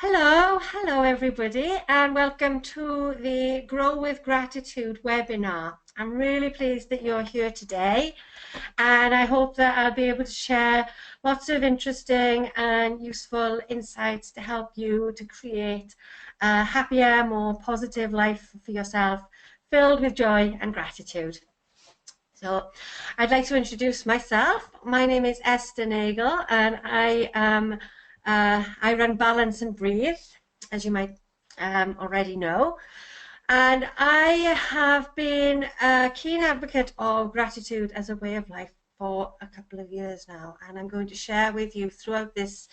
Hello everybody, and welcome to the Grow with Gratitude webinar. I'm really pleased that you're here today, and I hope that I'll be able to share lots of interesting and useful insights to help you to create a happier, more positive life for yourself, filled with joy and gratitude. So I'd like to introduce myself. My name is Esther Nagel, and I run Balance and Breathe, as you might already know. And I have been a keen advocate of gratitude as a way of life for a couple of years now. And I'm going to share with you throughout this,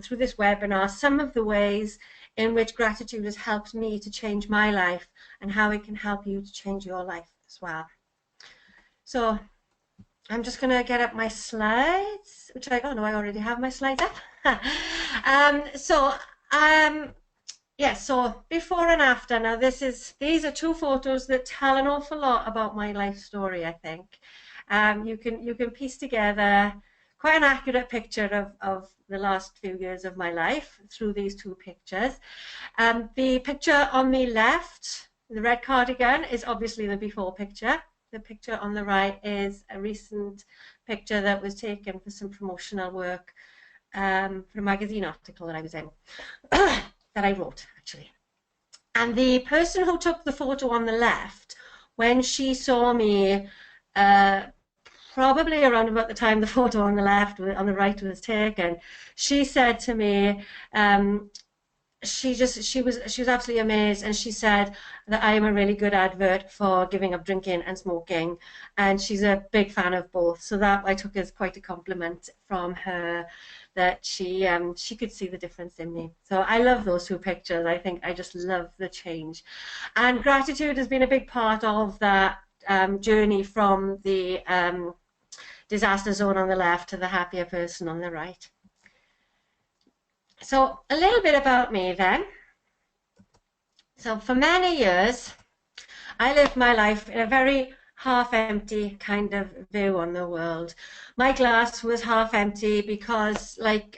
through this webinar, some of the ways in which gratitude has helped me to change my life and how it can help you to change your life as well. So I'm just going to get up my slides, which I already have my slides up. So before and after. Now these are two photos that tell an awful lot about my life story, I think. You can piece together quite an accurate picture of the last few years of my life through these two pictures. The picture on the left, the red cardigan, is obviously the before picture. The picture on the right is a recent picture that was taken for some promotional work for a magazine article that I was in, that I wrote actually. And the person who took the photo on the left, when she saw me, probably around about the time the photo on the right was taken, she said to me, she was absolutely amazed, and she said that I am a really good advert for giving up drinking and smoking, and she's a big fan of both. So that I took as quite a compliment from her, that she could see the difference in me. So I love those two pictures. I think I just love the change, and gratitude has been a big part of that journey from the disaster zone on the left to the happier person on the right. So a little bit about me then. So for many years, I lived my life in a very half-empty kind of view on the world. My glass was half empty because, like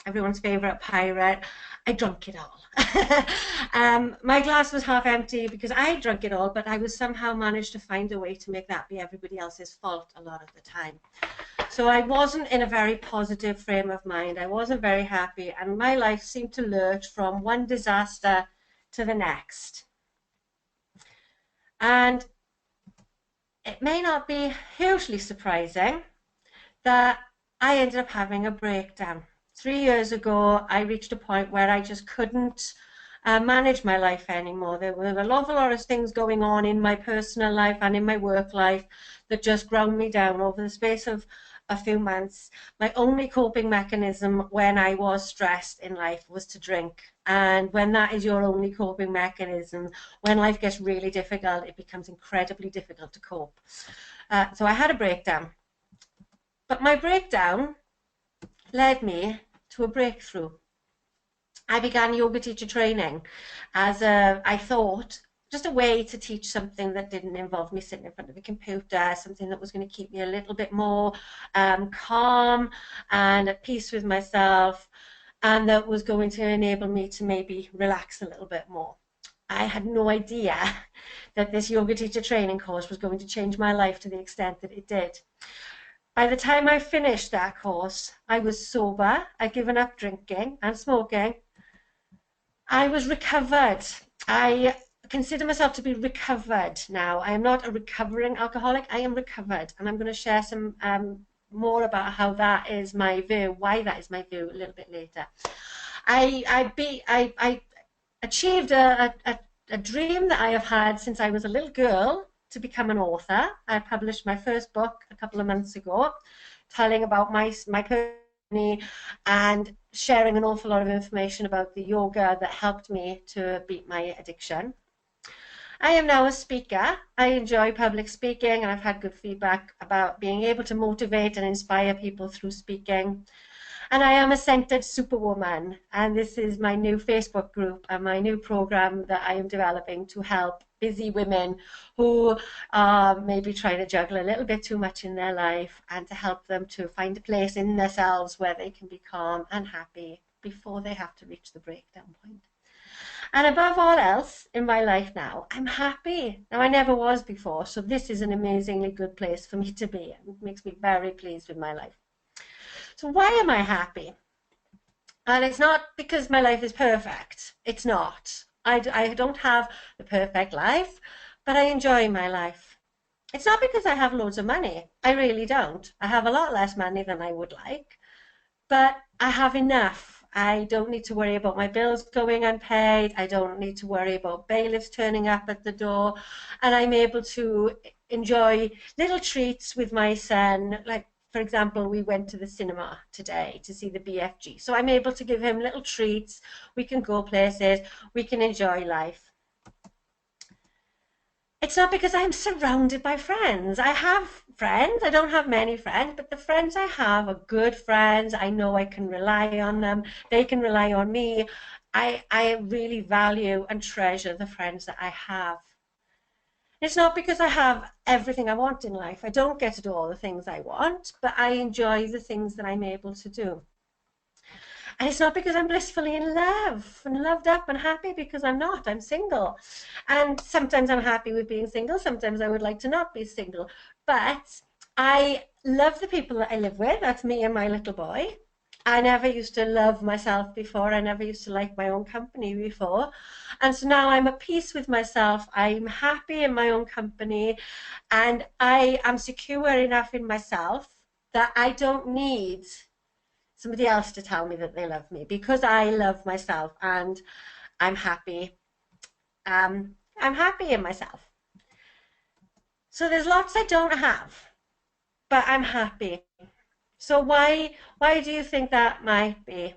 everyone's favorite pirate, I drank it all. My glass was half empty because I drank it all, but I was somehow managed to find a way to make that be everybody else's fault a lot of the time. So I wasn't in a very positive frame of mind. I wasn't very happy, and my life seemed to lurch from one disaster to the next. And it may not be hugely surprising that I ended up having a breakdown. 3 years ago, I reached a point where I just couldn't manage my life anymore. There were an awful lot of things going on in my personal life and in my work life that just ground me down over the space of a few months. My only coping mechanism when I was stressed in life was to drink. And when that is your only coping mechanism, when life gets really difficult, it becomes incredibly difficult to cope. So I had a breakdown. But my breakdown led me to a breakthrough. I began yoga teacher training as I thought, just a way to teach something that didn't involve me sitting in front of a computer, something that was going to keep me a little bit more calm and at peace with myself, and that was going to enable me to maybe relax a little bit more. I had no idea that this yoga teacher training course was going to change my life to the extent that it did. By the time I finished that course, I was sober. I'd given up drinking and smoking. I was recovered. I consider myself to be recovered now. I am not a recovering alcoholic. I am recovered, and I'm going to share some more about how that is my view, why that is my view, a little bit later. I achieved a dream that I have had since I was a little girl, to become an author. I published my first book a couple of months ago, telling about my journey and sharing an awful lot of information about the yoga that helped me to beat my addiction. I am now a speaker. I enjoy public speaking, and I've had good feedback about being able to motivate and inspire people through speaking. And I am a centered superwoman, and this is my new Facebook group and my new program that I am developing to help busy women who are maybe trying to juggle a little bit too much in their life, and to help them to find a place in themselves where they can be calm and happy before they have to reach the breakdown point. And above all else in my life now, I'm happy. Now, I never was before, so this is an amazingly good place for me to be. It makes me very pleased with my life. So why am I happy? And it's not because my life is perfect. It's not. I don't have the perfect life, but I enjoy my life. It's not because I have loads of money. I really don't. I have a lot less money than I would like, but I have enough. I don't need to worry about my bills going unpaid. I don't need to worry about bailiffs turning up at the door. And I'm able to enjoy little treats with my son. Like, for example, we went to the cinema today to see the BFG. So I'm able to give him little treats. We can go places. We can enjoy life. It's not because I'm surrounded by friends. I have friends. I don't have many friends, but the friends I have are good friends. I know I can rely on them. They can rely on me. I really value and treasure the friends that I have. It's not because I have everything I want in life. I don't get to do all the things I want, but I enjoy the things that I'm able to do. And it's not because I'm blissfully in love and loved up and happy, because I'm not. I'm single. And sometimes I'm happy with being single. Sometimes I would like to not be single. But I love the people that I live with. That's me and my little boy. I never used to love myself before. I never used to like my own company before. And so now I'm at peace with myself. I'm happy in my own company. And I am secure enough in myself that I don't need somebody else to tell me that they love me, because I love myself and I'm happy. I'm happy in myself. So there's lots I don't have, but I'm happy. So why do you think that might be?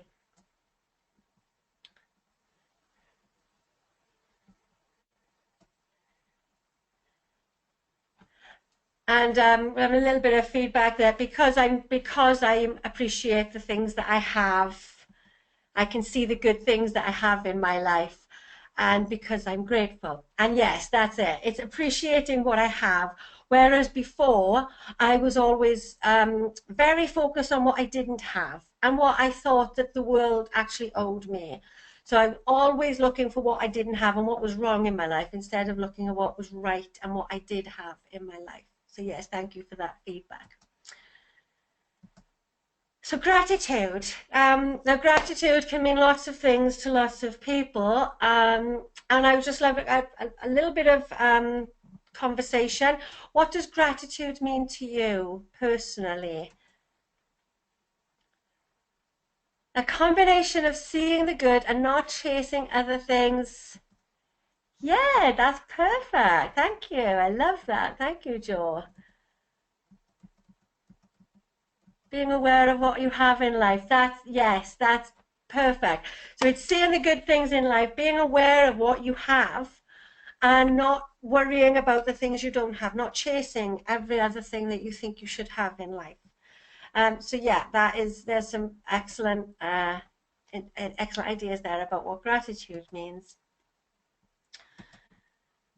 And we have a little bit of feedback there. Because I appreciate the things that I have, I can see the good things that I have in my life, and because I'm grateful. And yes, that's it. It's appreciating what I have. Whereas before, I was always very focused on what I didn't have and what I thought that the world actually owed me. So I'm always looking for what I didn't have and what was wrong in my life, instead of looking at what was right and what I did have in my life. So yes, thank you for that feedback. So gratitude. Now, gratitude can mean lots of things to lots of people. And I would just love a little bit of conversation. What does gratitude mean to you personally? A combination of seeing the good and not chasing other things. Yeah, that's perfect. Thank you. I love that. Thank you, Jo. Being aware of what you have in life. Yes, that's perfect. So it's seeing the good things in life, being aware of what you have, and not worrying about the things you don't have, not chasing every other thing that you think you should have in life. So yeah, there's some excellent excellent ideas there about what gratitude means.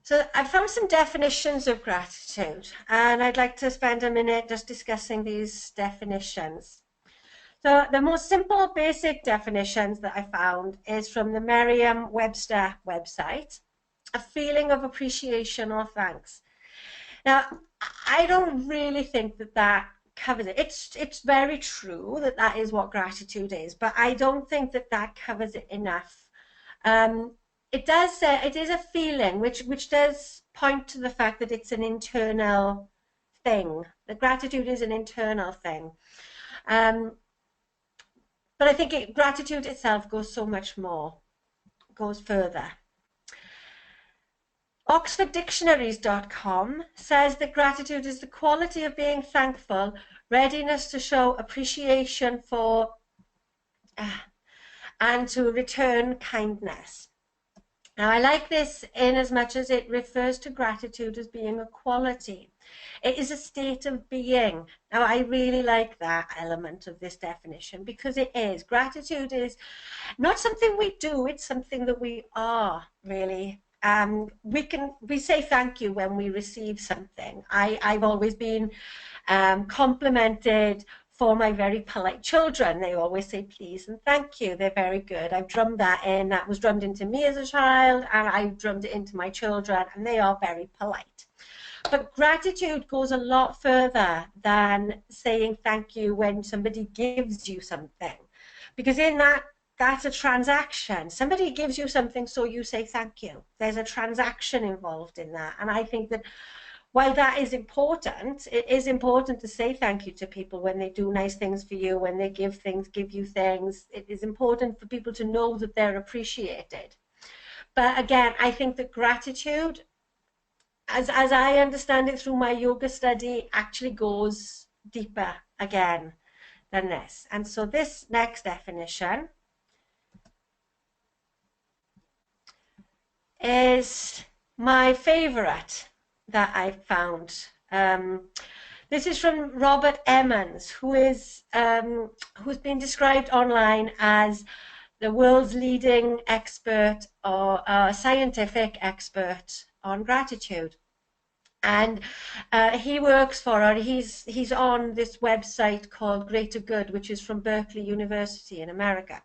So I found some definitions of gratitude, and I'd like to spend a minute just discussing these definitions. So the most simple, basic definitions that I found is from the Merriam-Webster website: a feeling of appreciation or thanks. Now, I don't really think that covers it. It's very true that that is what gratitude is, but I don't think that covers it enough. It does say it is a feeling, which does point to the fact that it's an internal thing. The gratitude is an internal thing. But I think gratitude itself goes so much more, goes further. OxfordDictionaries.com says that gratitude is the quality of being thankful, readiness to show appreciation for, and to return kindness. Now, I like this in as much as it refers to gratitude as being a quality. It is a state of being. Now, I really like that element of this definition, because it is. Gratitude is not something we do, it's something that we are, really. We say thank you when we receive something. I've always been complimented for my very polite children. They always say please and thank you. They're very good. I've drummed that in. That was drummed into me as a child, and I drummed it into my children, and they are very polite. But gratitude goes a lot further than saying thank you when somebody gives you something, because in that's a transaction. Somebody gives you something, so you say thank you. There's a transaction involved in that. And I think that while that is important, it is important to say thank you to people when they do nice things for you, when they give you things. It is important for people to know that they're appreciated. But again, I think that gratitude, as I understand it through my yoga study, actually goes deeper again than this. And so this next definition is my favorite that I found. This is from Robert Emmons, who's been described online as the world's leading expert or scientific expert on gratitude. And he works he's on this website called Greater Good, which is from Berkeley University in America.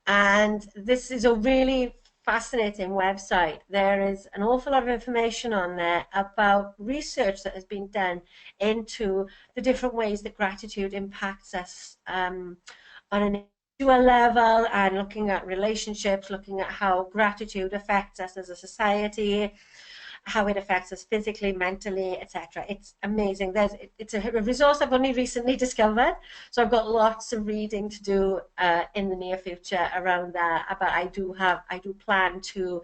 And this is a really fascinating website. There is an awful lot of information on there about research that has been done into the different ways that gratitude impacts us on an individual level, and looking at relationships, looking at how gratitude affects us as a society, how it affects us physically, mentally, etc. It's amazing. It's a resource I've only recently discovered, so I've got lots of reading to do in the near future around that. But I do plan to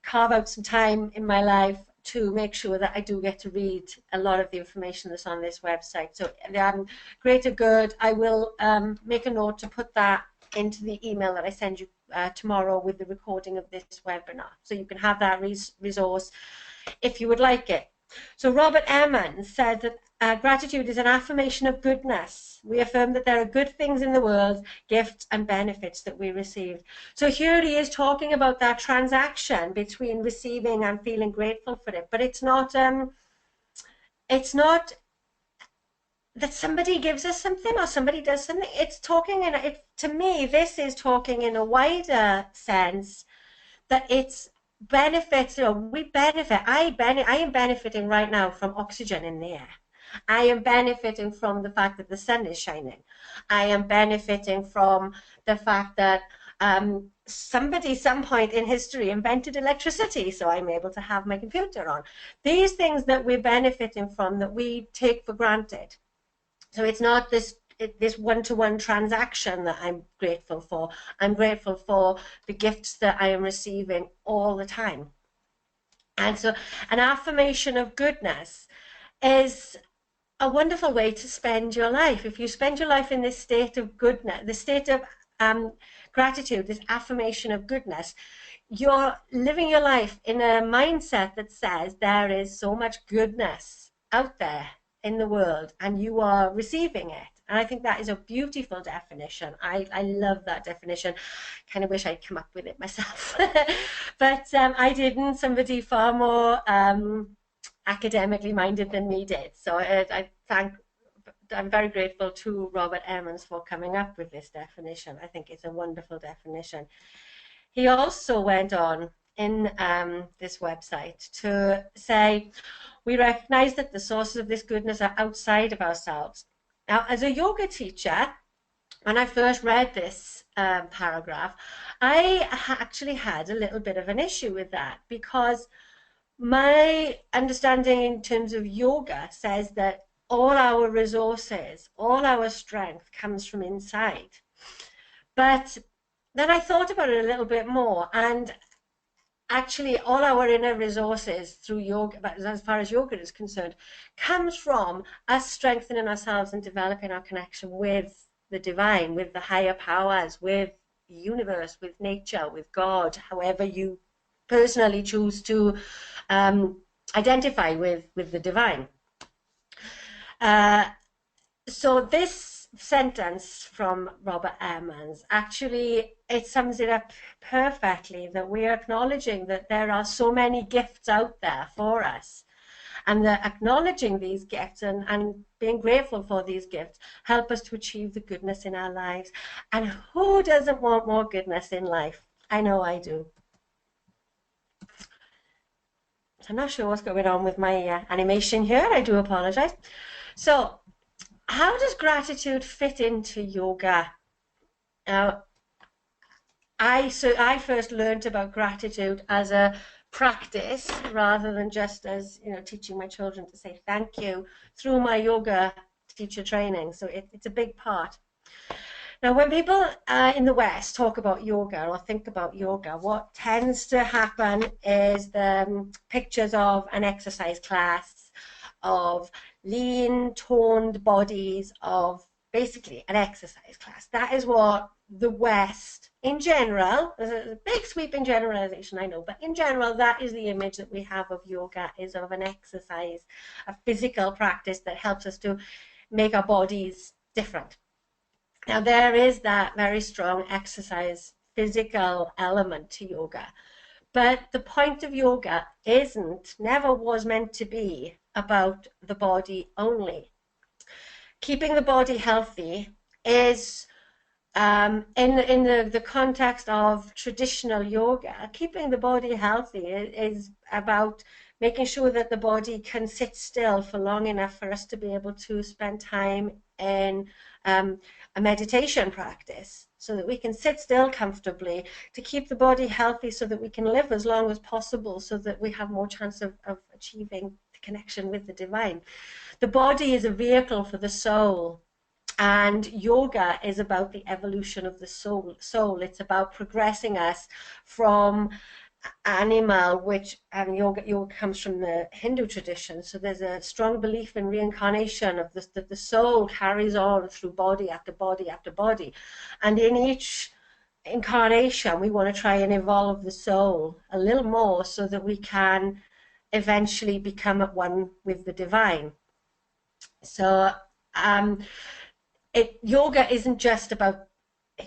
carve out some time in my life to make sure that I do get to read a lot of the information that's on this website. So Greater Good, I will make a note to put that into the email that I send you tomorrow with the recording of this webinar, so you can have that resource if you would like it. So Robert Emmons said that gratitude is an affirmation of goodness. We affirm that there are good things in the world, gifts and benefits that we receive. So here he is talking about that transaction between receiving and feeling grateful for it. But it's not that somebody gives us something or somebody does something. It's talking to me, this is talking in a wider sense, that it's benefits, we benefit. I am benefiting right now from oxygen in the air. I am benefiting from the fact that the sun is shining. I am benefiting from the fact that somebody, some point in history, invented electricity, so I'm able to have my computer on. These things that we're benefiting from, that we take for granted. So it's not this one-to-one transaction that I'm grateful for. I'm grateful for the gifts that I am receiving all the time. And so an affirmation of goodness is a wonderful way to spend your life. If you spend your life in this state of goodness, the state of gratitude, this affirmation of goodness, you're living your life in a mindset that says there is so much goodness out there in the world and you are receiving it. And I think that is a beautiful definition. I love that definition. Kind of wish I'd come up with it myself. But I didn't. Somebody far more academically minded than me did. So I'm very grateful to Robert Emmons for coming up with this definition. I think it's a wonderful definition. He also went on in this website to say, we recognize that the sources of this goodness are outside of ourselves. Now, as a yoga teacher, when I first read this paragraph, I actually had a little bit of an issue with that, because my understanding in terms of yoga says that all our resources, all our strength comes from inside. But then I thought about it a little bit more, and actually all our inner resources through yoga, but as far as yoga is concerned, comes from us strengthening ourselves and developing our connection with the divine, with the higher powers, with the universe, with nature, with God, however you personally choose to identify with the divine. So this sentence from Robert Emmons, actually, it sums it up perfectly, that we are acknowledging that there are so many gifts out there for us, And the acknowledging these gifts and being grateful for these gifts help us to achieve the goodness in our lives. And who doesn't want more goodness in life? I know I do. I'm not sure what's going on with my animation here. I do apologize. So, how does gratitude fit into yoga? Now, I first learned about gratitude as a practice rather than just as, teaching my children to say thank you through my yoga teacher training. So it's a big part. Now, when people in the West talk about yoga or think about yoga, what tends to happen is the pictures of an exercise class, of lean, toned bodies, of basically an exercise class. That is what the West, in general, there's a big sweeping generalization, I know, but in general, that is the image that we have of yoga, is of an exercise, a physical practice that helps us to make our bodies different. Now, there is that very strong exercise, physical element to yoga. But the point of yoga never was meant to be about the body only. Keeping the body healthy is, in the context of traditional yoga, keeping the body healthy is about making sure that the body can sit still for long enough for us to be able to spend time in a meditation practice, so that we can sit still comfortably, to keep the body healthy so that we can live as long as possible, so that we have more chance of achieving the connection with the divine. The body is a vehicle for the soul, and yoga is about the evolution of the soul. It's about progressing us from animal, which yoga comes from the Hindu tradition. So there's a strong belief in reincarnation, of this, that the soul carries on through body after body after body. And in each incarnation, we want to try and evolve the soul a little more so that we can eventually become at one with the divine. So yoga isn't just about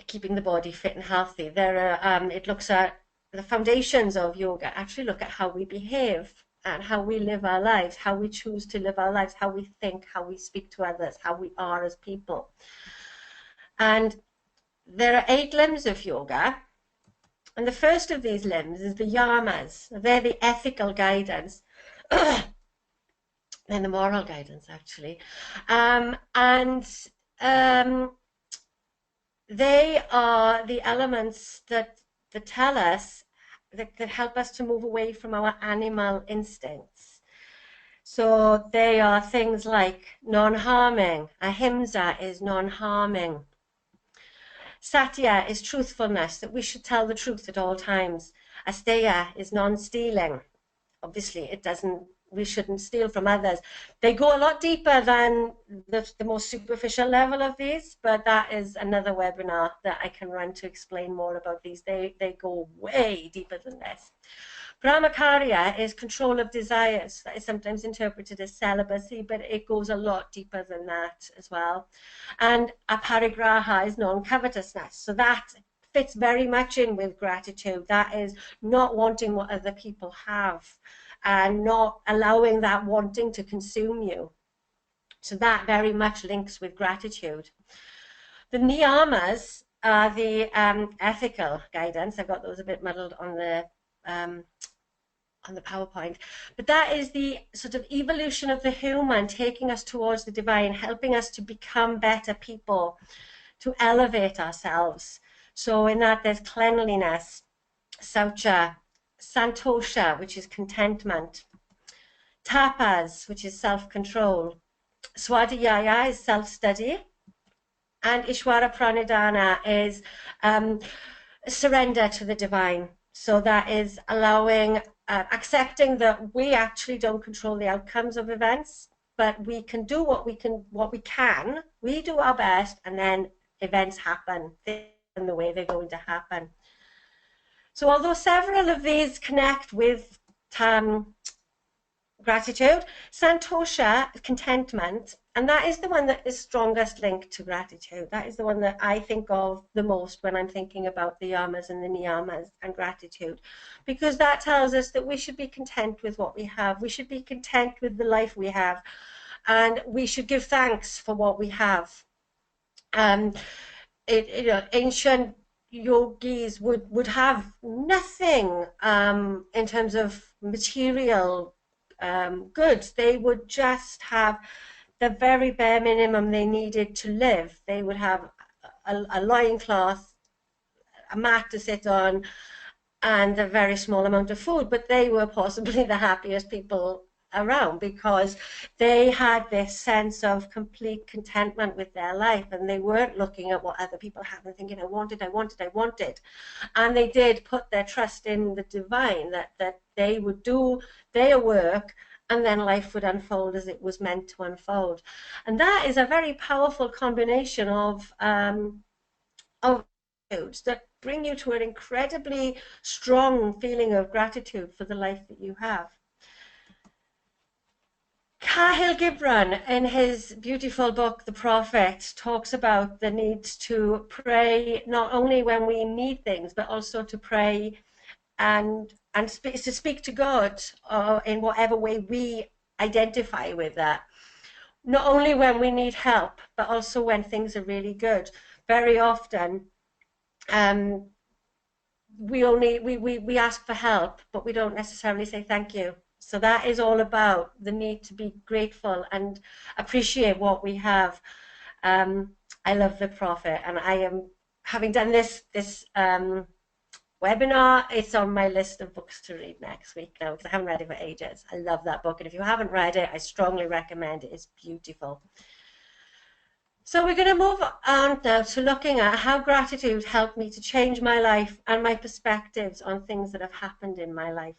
keeping the body fit and healthy. It looks at the foundations of yoga, actually look at how we behave and how we live our lives, how we choose to live our lives, how we think, how we speak to others, how we are as people. And there are 8 limbs of yoga. And the first of these limbs is the yamas. They're the ethical guidance. And the moral guidance, actually. They are the elements that tell us, that help us to move away from our animal instincts. So they are things like non-harming. Ahimsa is non-harming. Satya is truthfulness, that we should tell the truth at all times. Asteya is non-stealing. Obviously, we shouldn't steal from others. They go a lot deeper than the most superficial level of these, but that is another webinar that I can run to explain more about these. They go way deeper than this. Brahmacharya is control of desires. That is sometimes interpreted as celibacy, but it goes a lot deeper than that as well. And aparigraha is non-covetousness. So that fits very much in with gratitude. That is not wanting what other people have, and not allowing that wanting to consume you. So that very much links with gratitude. The niyamas are the ethical guidance. I got those a bit muddled on the PowerPoint. But that is the sort of evolution of the human, taking us towards the divine, helping us to become better people, to elevate ourselves. So in that, there's cleanliness, saucha, santosha, which is contentment, tapas, which is self-control, swadhyaya is self-study, and ishwara pranidhana is surrender to the divine. So that is allowing, accepting that we actually don't control the outcomes of events, but we can do what we can. We do our best, and then events happen in the way they're going to happen. So although several of these connect with gratitude, santosha, contentment, And that is the one that is strongest linked to gratitude. That is the one that I think of the most when I'm thinking about the yamas and the niyamas and gratitude, because that tells us that we should be content with what we have. We should be content with the life we have, and we should give thanks for what we have. Ancient yogis would have nothing in terms of material goods. They would just have the very bare minimum they needed to live. They would have a loincloth, a mat to sit on, and a very small amount of food, but they were possibly the happiest people around because they had this sense of complete contentment with their life, and they weren't looking at what other people had and thinking, I wanted. And they did put their trust in the divine, that they would do their work and then life would unfold as it was meant to unfold. And that is a very powerful combination of that bring you to an incredibly strong feeling of gratitude for the life that you have. Cahill Gibran, in his beautiful book, The Prophet, talks about the need to pray not only when we need things, but also to pray and to speak to God in whatever way we identify with that. Not only when we need help, but also when things are really good. Very often, we ask for help, but we don't necessarily say thank you. So that is all about the need to be grateful and appreciate what we have. I love The Prophet, and I am, having done this webinar, it's on my list of books to read next week now, because I haven't read it for ages. I love that book, and if you haven't read it, I strongly recommend it. It's beautiful. So we're going to move on now to looking at how gratitude helped me to change my life and my perspectives on things that have happened in my life.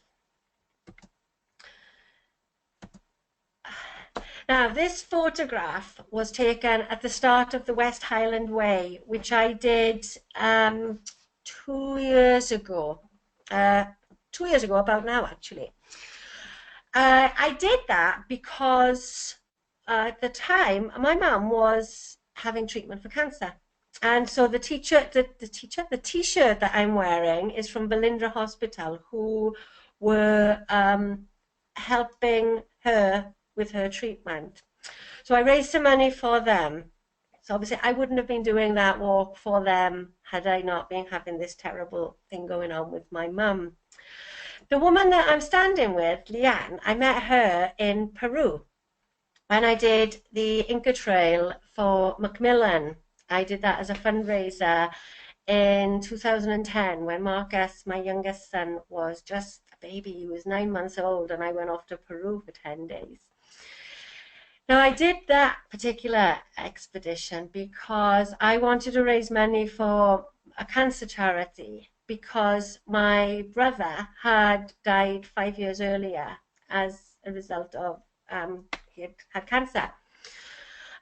Now, this photograph was taken at the start of the West Highland Way, which I did 2 years ago. 2 years ago, about now, actually. I did that because at the time, my mum was having treatment for cancer. And so the t-shirt that I'm wearing is from Belindra Hospital, who were helping her with her treatment. So I raised some money for them. So obviously I wouldn't have been doing that walk for them had I not been having this terrible thing going on with my mum. The woman that I'm standing with, Leanne, I met her in Peru when I did the Inca Trail for Macmillan. I did that as a fundraiser in 2010 when Marcus, my youngest son, was just a baby. He was 9 months old, and I went off to Peru for 10 days. Now, I did that particular expedition because I wanted to raise money for a cancer charity, because my brother had died 5 years earlier as a result of he had cancer.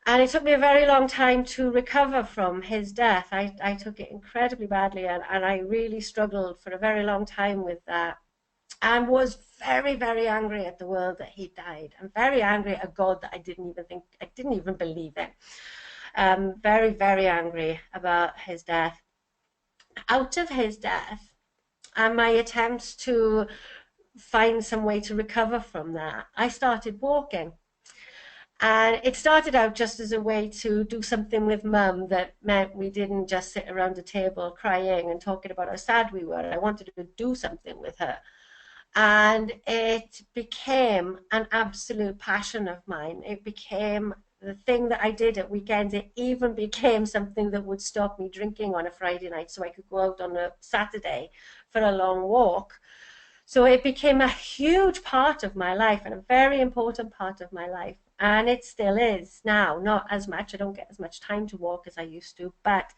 And it took me a very long time to recover from his death. I took it incredibly badly, and I really struggled for a very long time with that, and was very, very angry at the world that he died, and very angry at God that I didn't even believe it. Very, very angry about his death. Out of his death and my attempts to find some way to recover from that, I started walking. And it started out just as a way to do something with Mum that meant we didn't just sit around a table crying and talking about how sad we were. I wanted to do something with her. And it became an absolute passion of mine. It became the thing that I did at weekends. It even became something that would stop me drinking on a Friday night so I could go out on a Saturday for a long walk. So it became a huge part of my life and a very important part of my life. And it still is now, not as much. I don't get as much time to walk as I used to, but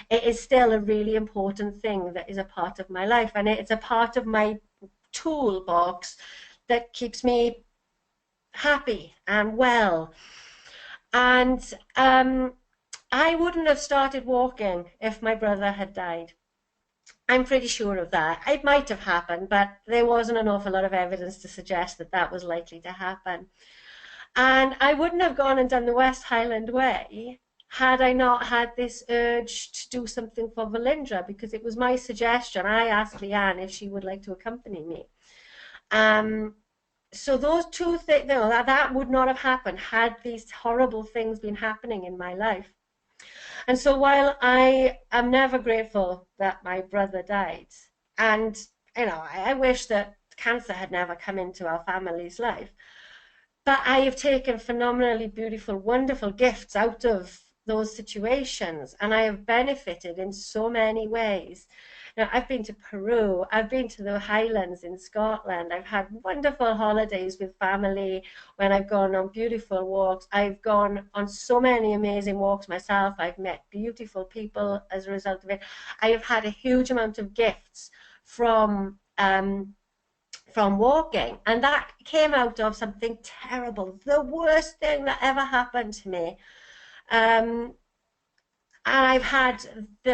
it is still a really important thing that is a part of my life. And it's a part of my toolbox that keeps me happy and well. And I wouldn't have started walking if my brother had died. I'm pretty sure of that. It might have happened, but there wasn't an awful lot of evidence to suggest that that was likely to happen. And I wouldn't have gone and done the West Highland Way had I not had this urge to do something for Valindra, because it was my suggestion. I asked Leanne if she would like to accompany me. So those two things, that would not have happened had these horrible things been happening in my life. And so while I am never grateful that my brother died, and I wish that cancer had never come into our family's life, but I have taken phenomenally beautiful, wonderful gifts out of those situations, and I have benefited in so many ways. Now, I've been to Peru, I've been to the Highlands in Scotland, I've had wonderful holidays with family when I've gone on beautiful walks. I've gone on so many amazing walks myself. I've met beautiful people as a result of it. I have had a huge amount of gifts from walking, and that came out of something terrible, the worst thing that ever happened to me. And I've had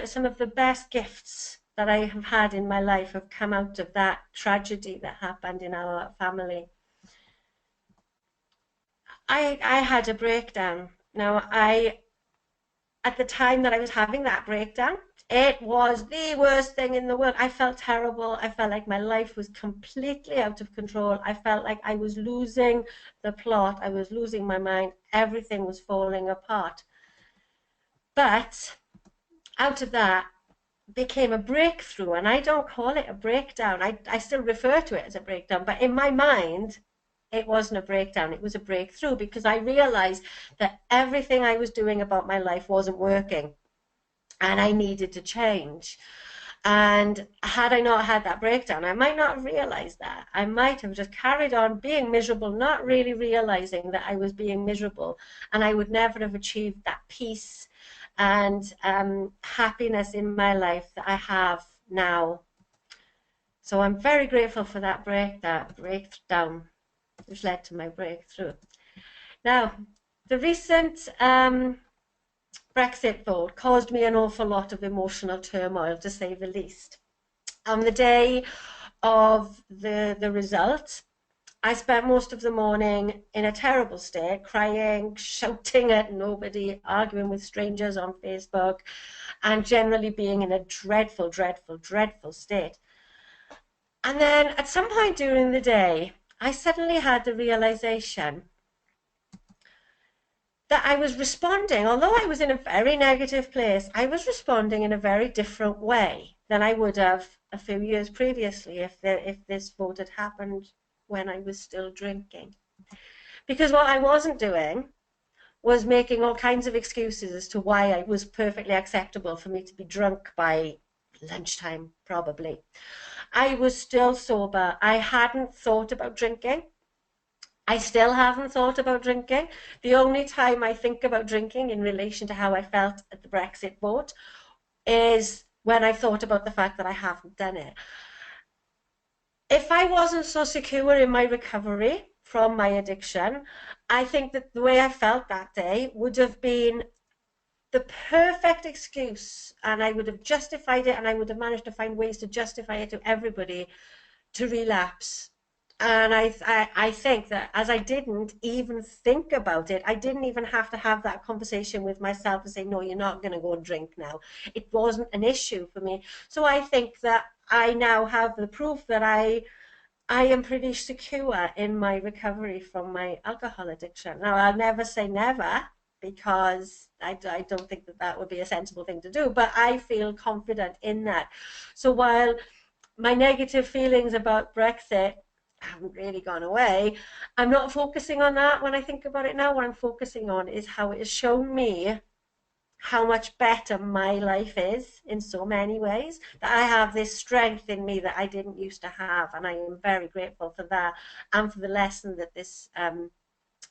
some of the best gifts that I have had in my life have come out of that tragedy that happened in our family. I had a breakdown. Now, at the time that I was having that breakdown, it was the worst thing in the world. I felt terrible. I felt like my life was completely out of control. I felt like I was losing the plot. I was losing my mind. Everything was falling apart. But out of that became a breakthrough, and I don't call it a breakdown. I still refer to it as a breakdown, but in my mind, it wasn't a breakdown. It was a breakthrough, because I realized that everything I was doing about my life wasn't working, and I needed to change. And had I not had that breakdown, I might not have realized that. I might have just carried on being miserable, not really realizing that I was being miserable, and I would never have achieved that peace and happiness in my life that I have now. So I'm very grateful for that breakdown, which led to my breakthrough. Now, the recent Brexit vote caused me an awful lot of emotional turmoil, to say the least. On the day of the result, I spent most of the morning in a terrible state, crying, shouting at nobody, arguing with strangers on Facebook, and generally being in a dreadful, dreadful, dreadful state. And then at some point during the day, I suddenly had the realization that I was responding, although I was in a very negative place, I was responding in a very different way than I would have a few years previously if this vote had happened when I was still drinking. Because what I wasn't doing was making all kinds of excuses as to why it was perfectly acceptable for me to be drunk by lunchtime, probably. I was still sober. I hadn't thought about drinking. I still haven't thought about drinking. The only time I think about drinking in relation to how I felt at the Brexit vote is when I thought about the fact that I haven't done it. If I wasn't so secure in my recovery from my addiction, I think that the way I felt that day would have been the perfect excuse, and I would have justified it, and I would have managed to find ways to justify it to everybody, to relapse. And I think that as I didn't even think about it, I didn't even have to have that conversation with myself and say, no, you're not going to go and drink now. It wasn't an issue for me. So I think that I now have the proof that I am pretty secure in my recovery from my alcohol addiction. Now, I'll never say never, because I don't think that that would be a sensible thing to do, but I feel confident in that. So while my negative feelings about Brexit haven't really gone away, I'm not focusing on that when I think about it now. What I'm focusing on is how it has shown me how much better my life is in so many ways, that I have this strength in me that I didn't used to have, and I am very grateful for that, and for the lesson that this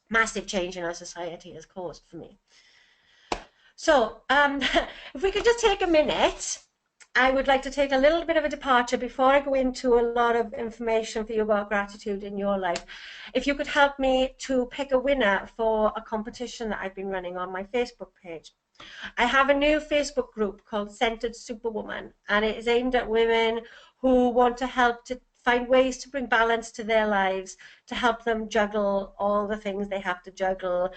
massive change in our society has caused for me. So if we could just take a minute, I would like to take a little bit of a departure before I go into a lot of information for you about gratitude in your life. If you could help me to pick a winner for a competition that I've been running on my Facebook page. I have a new Facebook group called Centered Superwoman, and it is aimed at women who want to help to find ways to bring balance to their lives, to help them juggle all the things they have to juggle,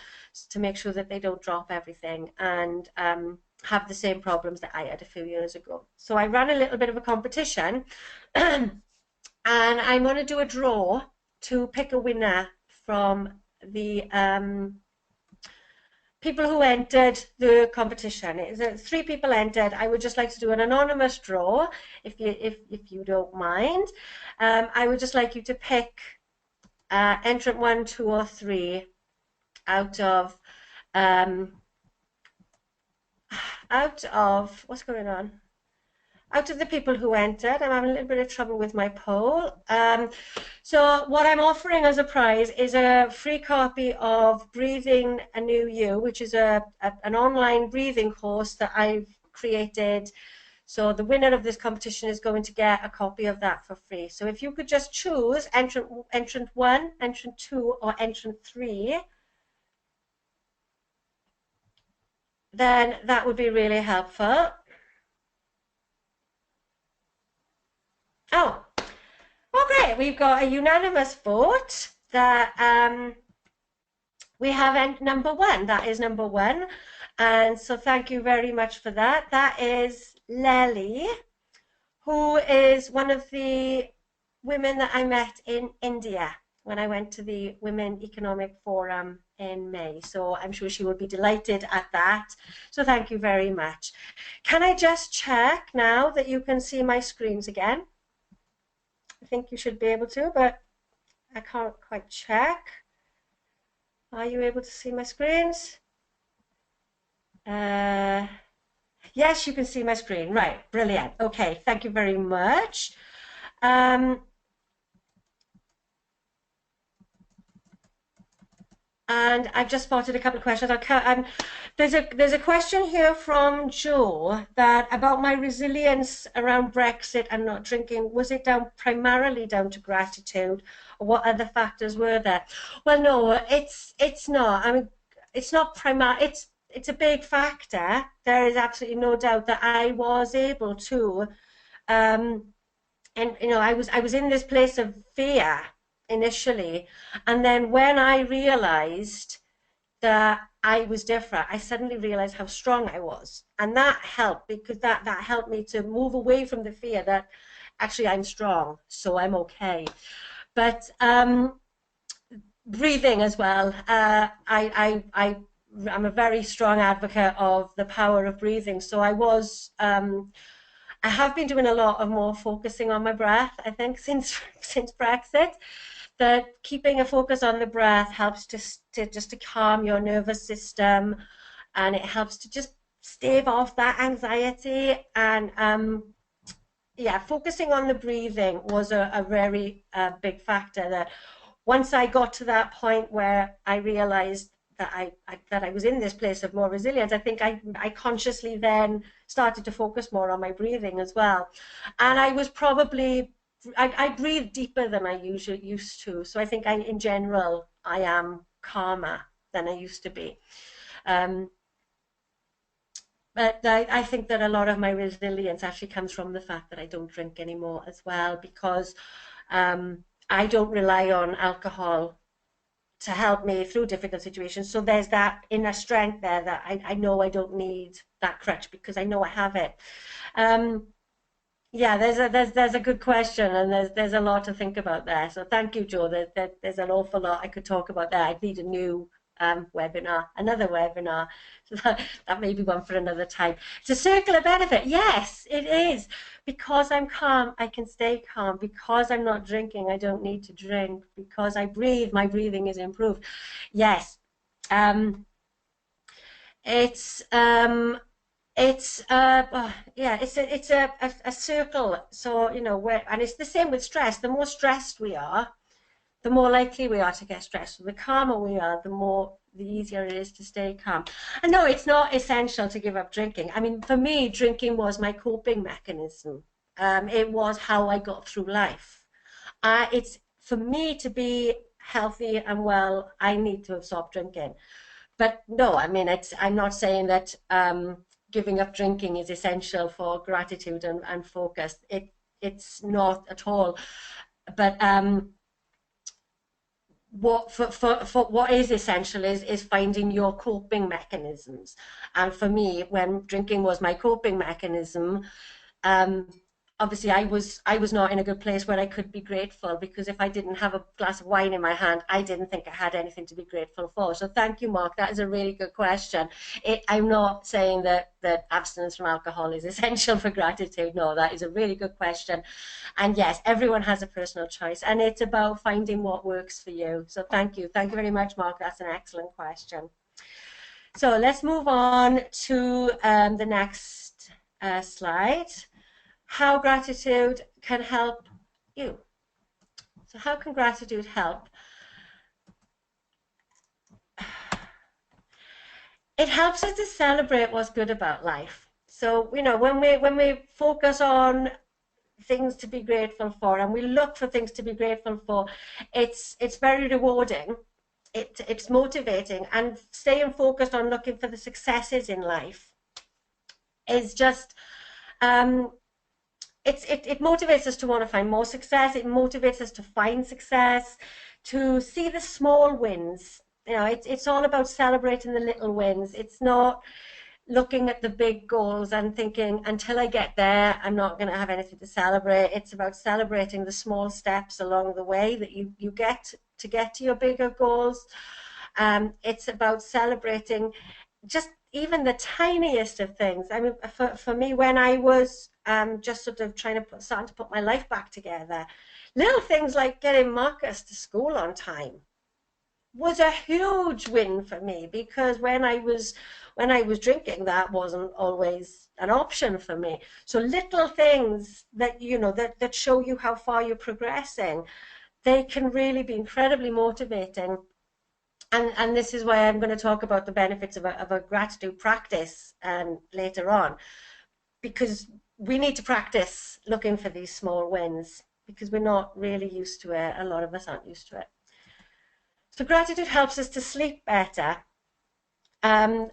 to make sure that they don't drop everything and have the same problems that I had a few years ago. So I ran a little bit of a competition and I'm going to do a draw to pick a winner from the people who entered the competition. Three people entered. I would just like to do an anonymous draw, if you don't mind. I would just like you to pick entrant 1, 2, or 3 out of what's going on? Out of the people who entered. I'm having a little bit of trouble with my poll. So what I'm offering as a prize is a free copy of Breathing a New You, which is an online breathing course that I've created. So the winner of this competition is going to get a copy of that for free. So if you could just choose entrant 1, entrant 2, or entrant 3, then that would be really helpful. Oh, great. We've got a unanimous vote that we have number 1. That is number 1. And so thank you very much for that. That is Lely, who is one of the women that I met in India when I went to the Women Economic Forum in May. So I'm sure she will be delighted at that. So thank you very much. Can I just check now that you can see my screens again? I think you should be able to, but I can't quite check. Are you able to see my screens? Yes, you can see my screen. Right, brilliant. Okay, thank you very much. And I've just spotted a couple of questions. There's a question here from Joe that about my resilience around Brexit and not drinking. Was it primarily down to gratitude, or what other factors were there? Well, no, it's not. I mean, it's not it's a big factor. There is absolutely no doubt that I was able to, and I was in this place of fear initially, and then when I realized that I was different, I suddenly realized how strong I was, and that helped, because that helped me to move away from the fear that actually I'm strong, so I'm okay. But breathing as well, I'm a very strong advocate of the power of breathing. So I have been doing a lot of more focusing on my breath, I think, since Brexit. That keeping a focus on the breath helps to calm your nervous system, and it helps to just stave off that anxiety. And yeah, focusing on the breathing was a very big factor. That once I got to that point where I realized that I was in this place of more resilience, I think I consciously then started to focus more on my breathing as well. And I was probably, I breathe deeper than I usually used to. So I think in general, I am calmer than I used to be. But I think that a lot of my resilience actually comes from the fact that I don't drink anymore as well, because I don't rely on alcohol to help me through difficult situations. So there's that inner strength there that I know I don't need that crutch, because I know I have it. Yeah, there's a good question, and there's a lot to think about there. So thank you, Joe. There's an awful lot I could talk about there. I'd need a new webinar, another webinar. So that may be one for another time. It's a circle of benefit. Yes, it is. Because I'm calm, I can stay calm. Because I'm not drinking, I don't need to drink. Because I breathe, my breathing is improved. Yes. It's a circle. So and it's the same with stress. The more stressed we are, the more likely we are to get stressed. So the calmer we are, the easier it is to stay calm. And no, it's not essential to give up drinking. I mean, for me, drinking was my coping mechanism. It was how I got through life. It's for me to be healthy and well, I need to have stopped drinking. But no, I mean, I'm not saying that giving up drinking is essential for gratitude and focus. It's not at all. But for what is essential is finding your coping mechanisms. And for me, when drinking was my coping mechanism, um, obviously I was not in a good place where I could be grateful, because if I didn't have a glass of wine in my hand, I didn't think I had anything to be grateful for. So thank you, Mark. That is a really good question. I'm not saying that abstinence from alcohol is essential for gratitude. No, that is a really good question. And yes, everyone has a personal choice, and it's about finding what works for you. So thank you. Thank you very much, Mark. That's an excellent question. So let's move on to the next slide. How gratitude can help you. So how can gratitude help? It helps us to celebrate what's good about life. So, you know, when we focus on things to be grateful for, and we look for things to be grateful for, it's very rewarding. It's motivating, and staying focused on looking for the successes in life is just it motivates us to want to find more success. It motivates us to find success, to see the small wins. You know, it's all about celebrating the little wins. It's not looking at the big goals and thinking, until I get there, I'm not going to have anything to celebrate. It's about celebrating the small steps along the way that you get to your bigger goals. It's about celebrating just even the tiniest of things. I mean, for me, when I was just sort of starting to put my life back together, little things like getting Marcus to school on time was a huge win for me, because when I was drinking, that wasn't always an option for me. So little things that, you know, that show you how far you're progressing, they can really be incredibly motivating. And this is why I'm going to talk about the benefits of a gratitude practice later on, because we need to practice looking for these small wins, because we're not really used to it. A lot of us aren't used to it. So gratitude helps us to sleep better. When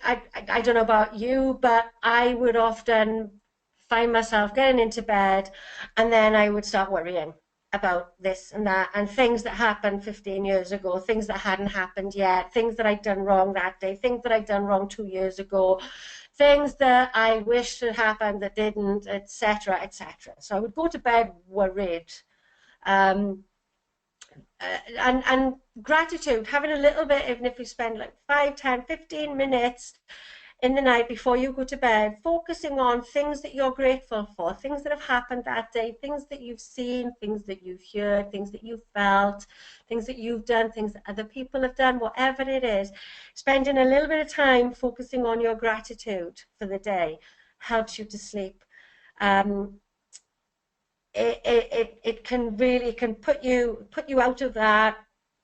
I don't know about you, but I would often find myself getting into bed, and then I would start worrying about this and that, and things that happened 15 years ago, things that hadn't happened yet, things that I'd done wrong that day, things that I'd done wrong 2 years ago, things that I wished had happened that didn't, etc., etc. So I would go to bed worried. And gratitude, having a little bit, even if you spend like 5, 10, 15 minutes in the night before you go to bed, focusing on things that you're grateful for, things that have happened that day, things that you've seen, things that you've heard, things that you've felt, things that you've done, things that other people have done, whatever it is, spending a little bit of time focusing on your gratitude for the day helps you to sleep. It can put you out of that,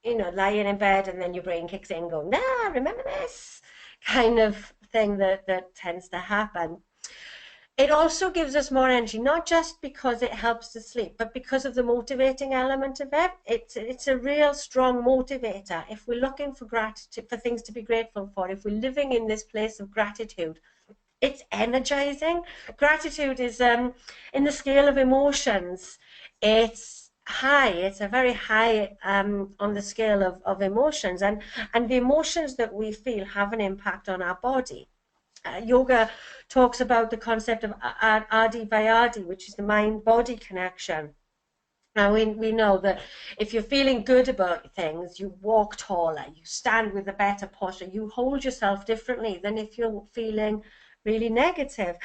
you know, lying in bed and then your brain kicks in going, nah, remember this kind of thing that tends to happen. It also gives us more energy, not just because it helps to sleep, but because of the motivating element of it. It's a real strong motivator. If we're looking for gratitude, for things to be grateful for, if we're living in this place of gratitude, it's energizing. Gratitude is in the scale of emotions, it's high. It's a very high on the scale of emotions, and the emotions that we feel have an impact on our body. Yoga talks about the concept of adi vyadi, which is the mind-body connection. Now, we know that if you're feeling good about things, you walk taller, you stand with a better posture, you hold yourself differently than if you're feeling really negative.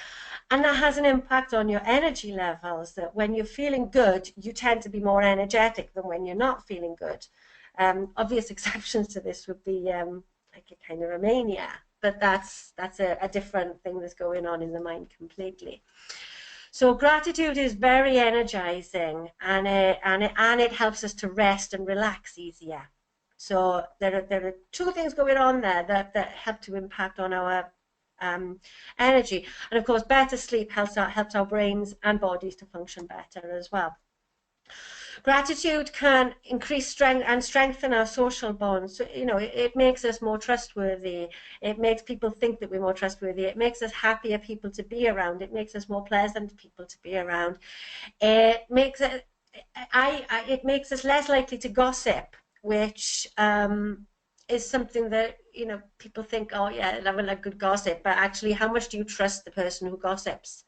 And that has an impact on your energy levels, that when you're feeling good, you tend to be more energetic than when you're not feeling good. Obvious exceptions to this would be like a kind of a mania, but that's a different thing that's going on in the mind completely. So gratitude is very energizing, and it helps us to rest and relax easier. So there are two things going on there that help to impact on our energy. And of course, better sleep helps our brains and bodies to function better as well. Gratitude can increase strength and strengthen our social bonds. So, you know, it makes us more trustworthy. It makes people think that we're more trustworthy. It makes us happier people to be around. It makes us more pleasant people to be around. It makes it it makes us less likely to gossip, which is something that, you know, people think, oh yeah, having a good gossip, but actually, how much do you trust the person who gossips?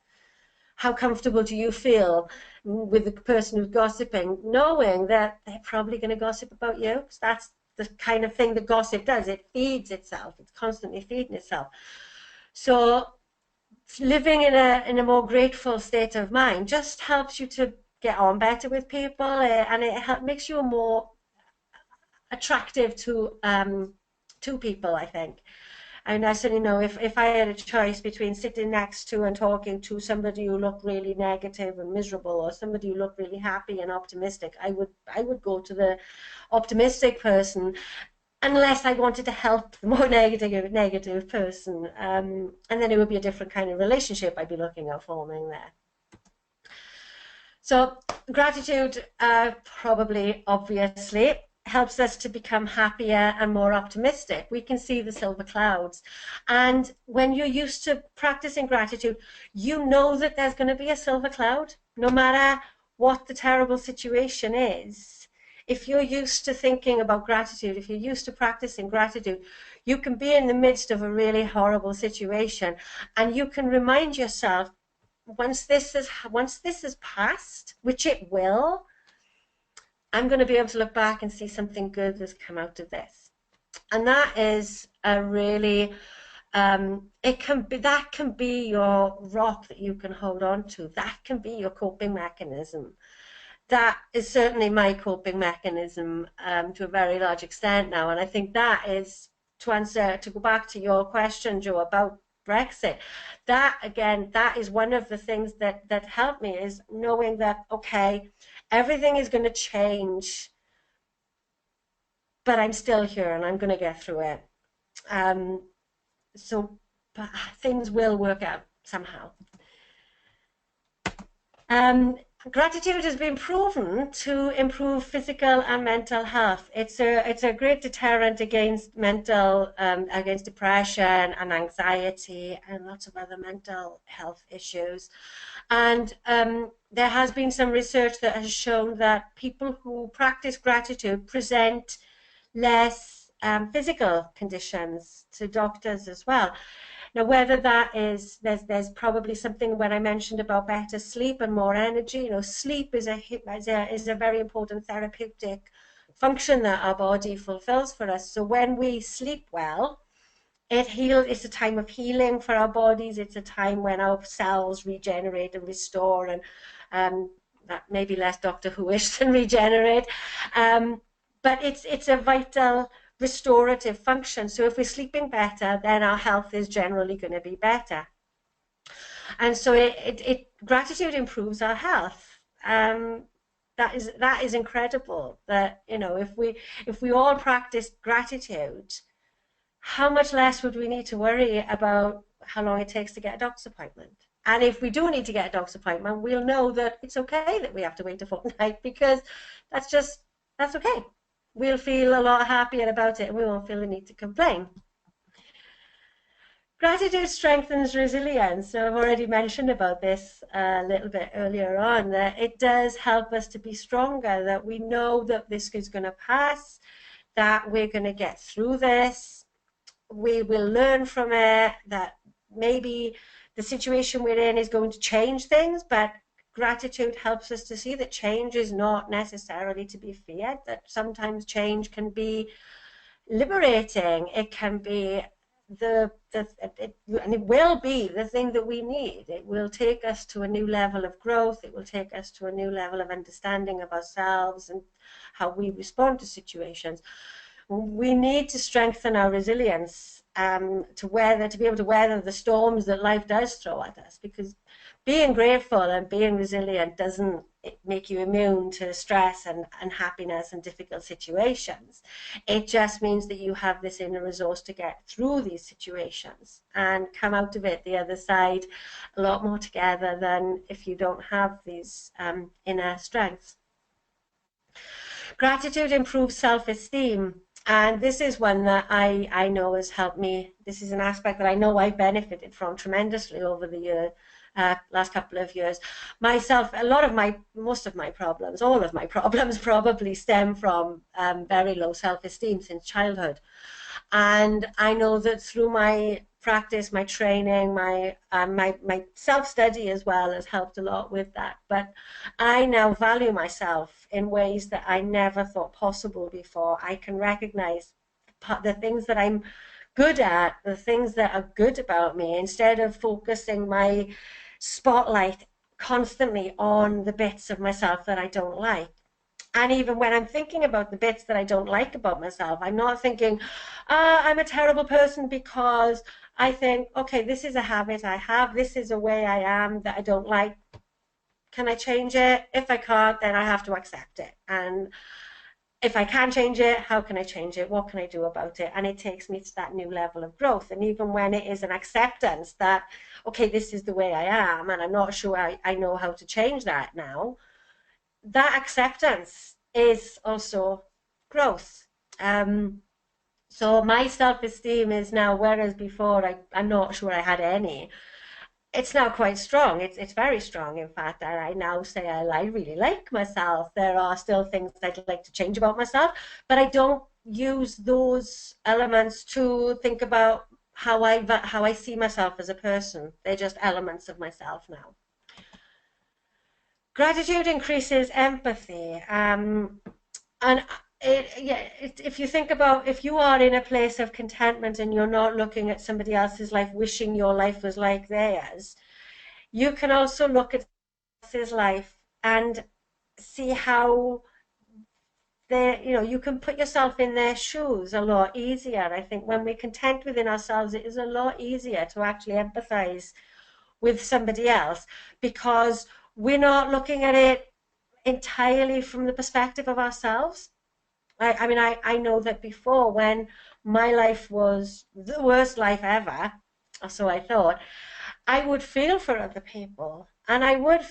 How comfortable do you feel with the person who's gossiping, knowing that they're probably going to gossip about you? Because that's the kind of thing that gossip does. It feeds itself. It's constantly feeding itself. So living in a more grateful state of mind just helps you to get on better with people, and it makes you more attractive to people, I think. And I certainly know if I had a choice between sitting next to and talking to somebody who looked really negative and miserable, or somebody who looked really happy and optimistic, I would go to the optimistic person, unless I wanted to help the more negative person. And then it would be a different kind of relationship I'd be looking at forming there. So gratitude, probably, obviously, helps us to become happier and more optimistic. We can see the silver clouds. And when you're used to practicing gratitude, you know that there's going to be a silver cloud, no matter what the terrible situation is. If you're used to thinking about gratitude, if you're used to practicing gratitude, you can be in the midst of a really horrible situation, and you can remind yourself, once this is past, which it will, I'm going to be able to look back and see something good that's come out of this. And that is a really, that can be your rock that you can hold on to. That can be your coping mechanism. That is certainly my coping mechanism, to a very large extent now. And I think that is, to go back to your question, Joe, about Brexit, that again, that is one of the things that helped me, is knowing that, okay, everything is going to change, but I'm still here and I'm going to get through it. So things will work out somehow. Gratitude has been proven to improve physical and mental health. It's a great deterrent against against depression and anxiety and lots of other mental health issues. And there has been some research that has shown that people who practice gratitude present less physical conditions to doctors as well. Now, whether that is, there's probably something when I mentioned about better sleep and more energy. You know, sleep is a very important therapeutic function that our body fulfills for us. So when we sleep well, it's a time of healing for our bodies. It's a time when our cells regenerate and restore, and that may be less Doctor Who-ish than regenerate. But it's a vital restorative function. So if we're sleeping better, then our health is generally going to be better. And so gratitude improves our health. That is incredible. That, you know, if we all practiced gratitude, how much less would we need to worry about how long it takes to get a doctor's appointment? And if we do need to get a doctor's appointment, we'll know that it's okay that we have to wait a fortnight, because that's okay. We'll feel a lot happier about it and we won't feel the need to complain. Gratitude strengthens resilience. So I've already mentioned about this a little bit earlier on, that it does help us to be stronger, that we know that this is going to pass, that we're going to get through this, we will learn from it, that maybe the situation we're in is going to change things, but gratitude helps us to see that change is not necessarily to be feared, that sometimes change can be liberating. It can be and it will be the thing that we need. It will take us to a new level of growth. It will take us to a new level of understanding of ourselves and how we respond to situations. We need to strengthen our resilience to be able to weather the storms that life does throw at us, because being grateful and being resilient doesn't make you immune to stress and unhappiness and difficult situations. It just means that you have this inner resource to get through these situations and come out of it the other side a lot more together than if you don't have these inner strengths. Gratitude improves self-esteem. And this is one that I know has helped me. This is an aspect that I know I've benefited from tremendously over the year. last couple of years. Myself, most of my problems, all of my problems probably stem from very low self-esteem since childhood. And I know that through my practice, my training, my self-study as well has helped a lot with that. But I now value myself in ways that I never thought possible before. I can recognize the things that I'm good at, the things that are good about me, instead of focusing my spotlight constantly on the bits of myself that I don't like. And even when I'm thinking about the bits that I don't like about myself, I'm not thinking, I'm a terrible person, because I think, okay, this is a habit I have, this is a way I am that I don't like. Can I change it? If I can't, then I have to accept it. And if I can change it, how can I change it? What can I do about it? And it takes me to that new level of growth. And even when it is an acceptance that, okay, this is the way I am, and I'm not sure I know how to change that now, that acceptance is also growth. So my self-esteem is now, whereas before I'm not sure I had any, it's now quite strong. It's very strong, in fact. And I now say I really like myself. There are still things I'd like to change about myself, but I don't use those elements to think about how I see myself as a person. They're just elements of myself now. Gratitude increases empathy. And if you think about, if you are in a place of contentment and you're not looking at somebody else's life, wishing your life was like theirs, you can also look at his life and see how you can put yourself in their shoes a lot easier. I think when we're content within ourselves, it is a lot easier to actually empathize with somebody else, because we're not looking at it entirely from the perspective of ourselves. I know that before, when my life was the worst life ever, or so I thought, I would feel for other people, and I would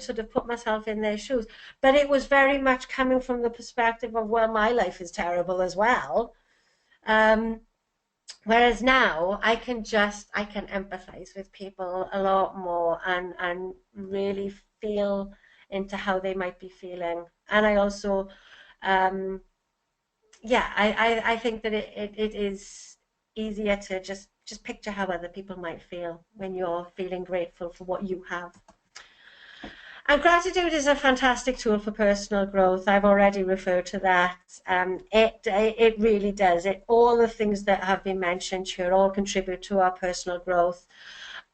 sort of put myself in their shoes, but it was very much coming from the perspective of, well, my life is terrible as well. Whereas now I can empathize with people a lot more, and really feel into how they might be feeling. And I also, I think that it is easier to just picture how other people might feel when you're feeling grateful for what you have. And gratitude is a fantastic tool for personal growth. I've already referred to that. It really does. All the things that have been mentioned here all contribute to our personal growth.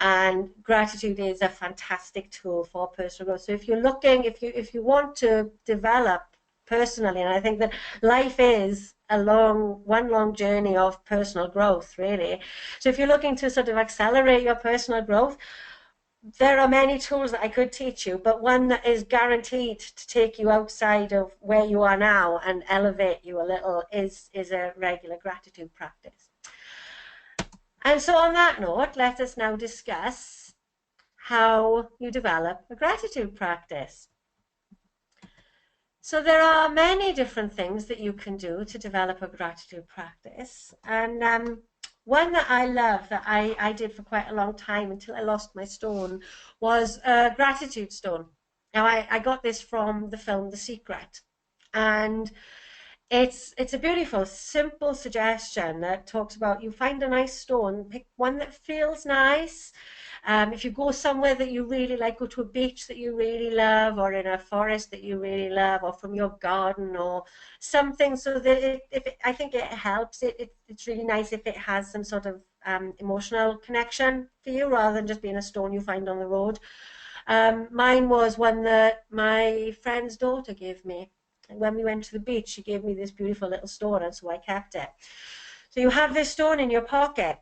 And gratitude is a fantastic tool for personal growth. So if you're looking, if you want to develop personally, and I think that life is one long journey of personal growth, really. So if you're looking to sort of accelerate your personal growth, there are many tools that I could teach you, but one that is guaranteed to take you outside of where you are now and elevate you a little is a regular gratitude practice. And so on that note, let us now discuss how you develop a gratitude practice. So there are many different things that you can do to develop a gratitude practice. And one that I love, that I did for quite a long time until I lost my stone, was a gratitude stone. Now, I got this from the film The Secret. And it's a beautiful, simple suggestion that talks about, you find a nice stone, pick one that feels nice. If you go somewhere that you really like, go to a beach that you really love, or in a forest that you really love, or from your garden or something, so that I think it helps. It's really nice if it has some sort of emotional connection for you, rather than just being a stone you find on the road. Mine was one that my friend's daughter gave me. When we went to the beach, she gave me this beautiful little stone, and so I kept it. So you have this stone in your pocket,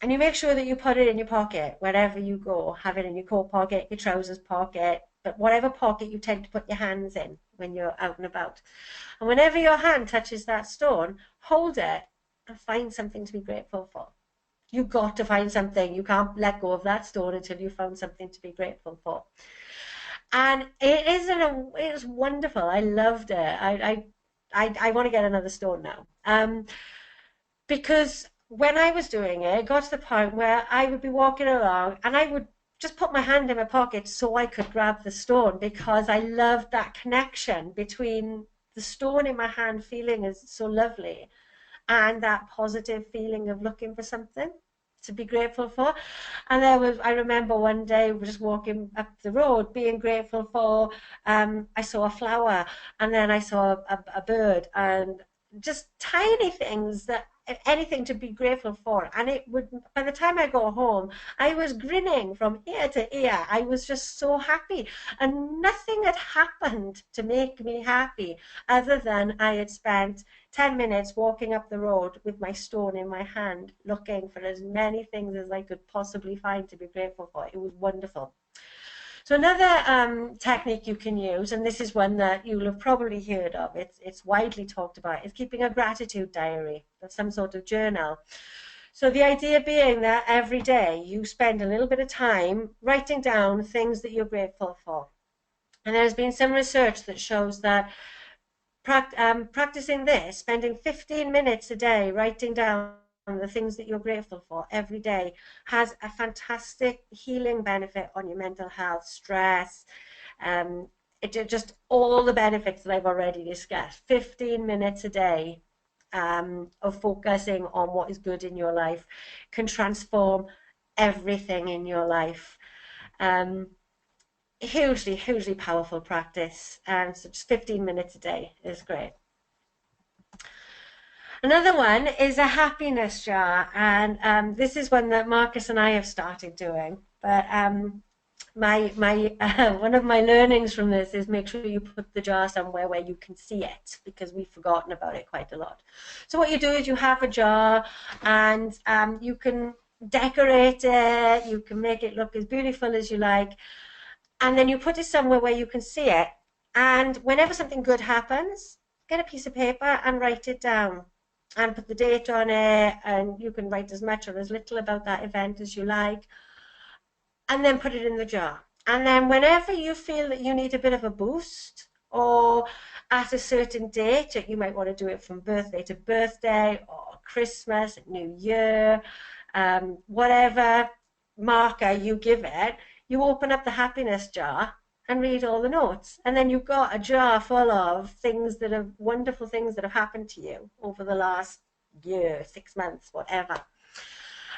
and you make sure that you put it in your pocket wherever you go. Have it in your coat pocket, your trousers pocket, but whatever pocket you tend to put your hands in when you're out and about. And whenever your hand touches that stone, hold it and find something to be grateful for. You've got to find something. You can't let go of that stone until you found something to be grateful for. And it is wonderful. I loved it. I want to get another stone now. Because when I was doing it, it got to the point where I would be walking along and I would just put my hand in my pocket so I could grab the stone, because I loved that connection between the stone in my hand feeling is so lovely and that positive feeling of looking for something to be grateful for. And I remember one day just walking up the road being grateful for, I saw a flower, and then I saw a bird, and just tiny things, that anything to be grateful for. And it would, by the time I go home, I was grinning from ear to ear. I was just so happy, and nothing had happened to make me happy other than I had spent 10 minutes walking up the road with my stone in my hand, looking for as many things as I could possibly find to be grateful for. It was wonderful. So another technique you can use, and this is one that you'll have probably heard of, it's widely talked about, is keeping a gratitude diary, or some sort of journal. So the idea being that every day you spend a little bit of time writing down things that you're grateful for. And there's been some research that shows that practicing this, spending 15 minutes a day writing down the things that you're grateful for every day, has a fantastic healing benefit on your mental health, stress, just all the benefits that I've already discussed. 15 minutes a day of focusing on what is good in your life can transform everything in your life. Hugely powerful practice. So just 15 minutes a day is great. Another one is a happiness jar, and this is one that Marcus and I have started doing. But one of my learnings from this is make sure you put the jar somewhere where you can see it, because we've forgotten about it quite a lot. So what you do is you have a jar, and you can decorate it, you can make it look as beautiful as you like, and then you put it somewhere where you can see it. And whenever something good happens, get a piece of paper and write it down and put the date on it, and you can write as much or as little about that event as you like, and then put it in the jar. And then whenever you feel that you need a bit of a boost, or at a certain date, you might want to do it from birthday to birthday, or Christmas, New Year, whatever marker you give it, you open up the happiness jar and read all the notes. And then you've got a jar full of things that are wonderful things that have happened to you over the last year, 6 months, whatever.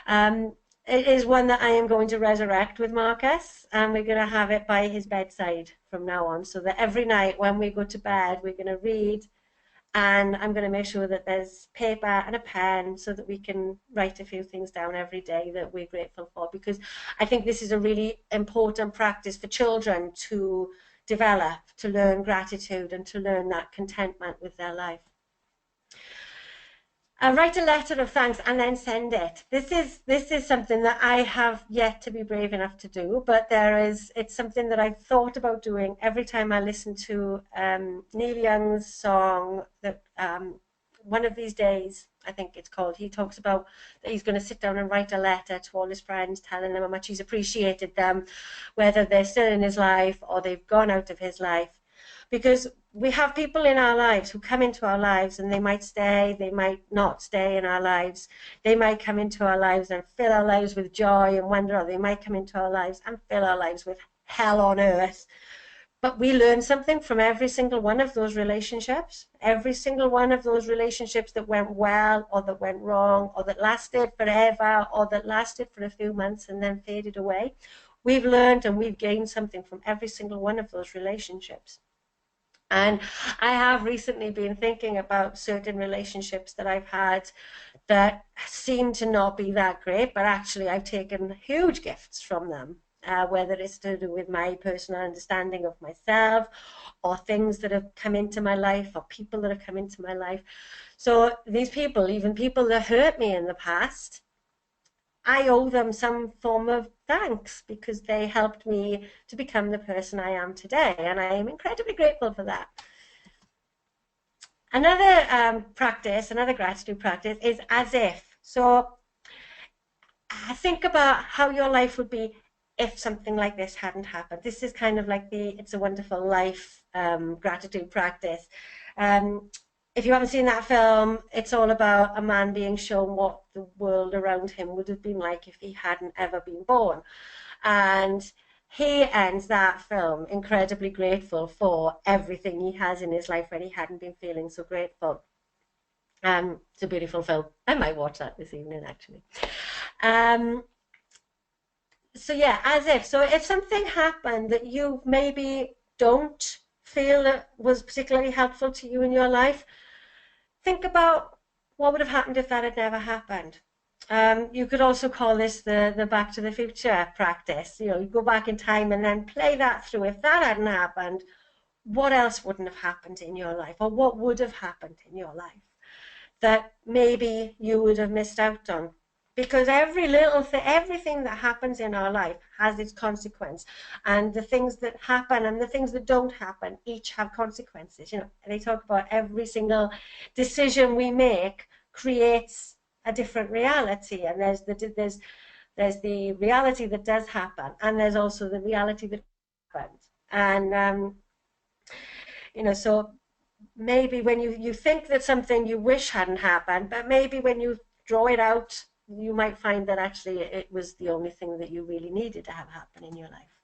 It is one that I am going to resurrect with Marcus, and we're going to have it by his bedside from now on, so that every night when we go to bed, we're going to read, and I'm going to make sure that there's paper and a pen so that we can write a few things down every day that we're grateful for, because I think this is a really important practice for children to develop, to learn gratitude and to learn that contentment with their life. Write a letter of thanks and then send it. This is something that I have yet to be brave enough to do, but it's something that I've thought about doing every time I listen to Neil Young's song that One of These Days, I think it's called. He talks about that he's going to sit down and write a letter to all his friends, telling them how much he's appreciated them, whether they're still in his life or they've gone out of his life. Because we have people in our lives who come into our lives, and they might stay, they might not stay in our lives. They might come into our lives and fill our lives with joy and wonder, or they might come into our lives and fill our lives with hell on earth. But we learn something from every single one of those relationships. Every single one of those relationships that went well, or that went wrong, or that lasted forever, or that lasted for a few months and then faded away. We've learned and we've gained something from every single one of those relationships. And I have recently been thinking about certain relationships that I've had that seem to not be that great, but actually I've taken huge gifts from them, whether it's to do with my personal understanding of myself, or things that have come into my life, or people that have come into my life. So these people, even people that hurt me in the past, I owe them some form of thanks, because they helped me to become the person I am today, and I am incredibly grateful for that. Another practice, another gratitude practice, is as if. So think about how your life would be if something like this hadn't happened. This is kind of like the It's a Wonderful Life gratitude practice. if you haven't seen that film, it's all about a man being shown what the world around him would have been like if he hadn't ever been born. And he ends that film incredibly grateful for everything he has in his life when he hadn't been feeling so grateful. It's a beautiful film. I might watch that this evening, actually. Um, so yeah, so if something happened that you maybe don't feel that was particularly helpful to you in your life, think about what would have happened if that had never happened. You could also call this the Back to the Future practice. You go back in time and then play that through. If that hadn't happened, what else wouldn't have happened in your life, or what would have happened in your life that maybe you would have missed out on? Because everything that happens in our life has its consequence, and the things that happen and the things that don't happen each have consequences. They talk about every single decision we make creates a different reality, and there's the reality that does happen, and there's also the reality that happened. And so maybe when you think that something you wish hadn't happened, but maybe when you draw it out, you might find that actually it was the only thing that you really needed to have happen in your life.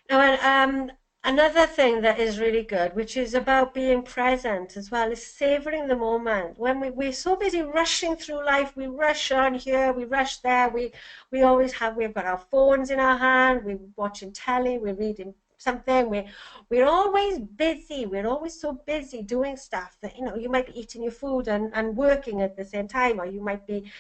Now, another thing that is really good, which is about being present as well, is savoring the moment. When we're so busy rushing through life, we rush on here, we rush there, we've got our phones in our hand, we're watching telly, we're reading something, we're always busy, we're always so busy doing stuff that you might be eating your food and working at the same time, or you might be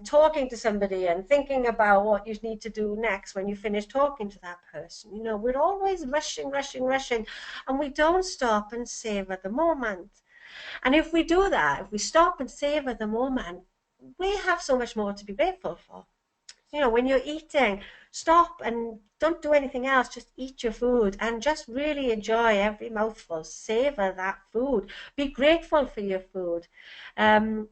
talking to somebody and thinking about what you need to do next when you finish talking to that person. We're always rushing, and we don't stop and savor the moment. And if we do that, if we stop and savor the moment, we have so much more to be grateful for. When you're eating, stop and don't do anything else. Just eat your food and just really enjoy every mouthful. Savor that food. Be grateful for your food. That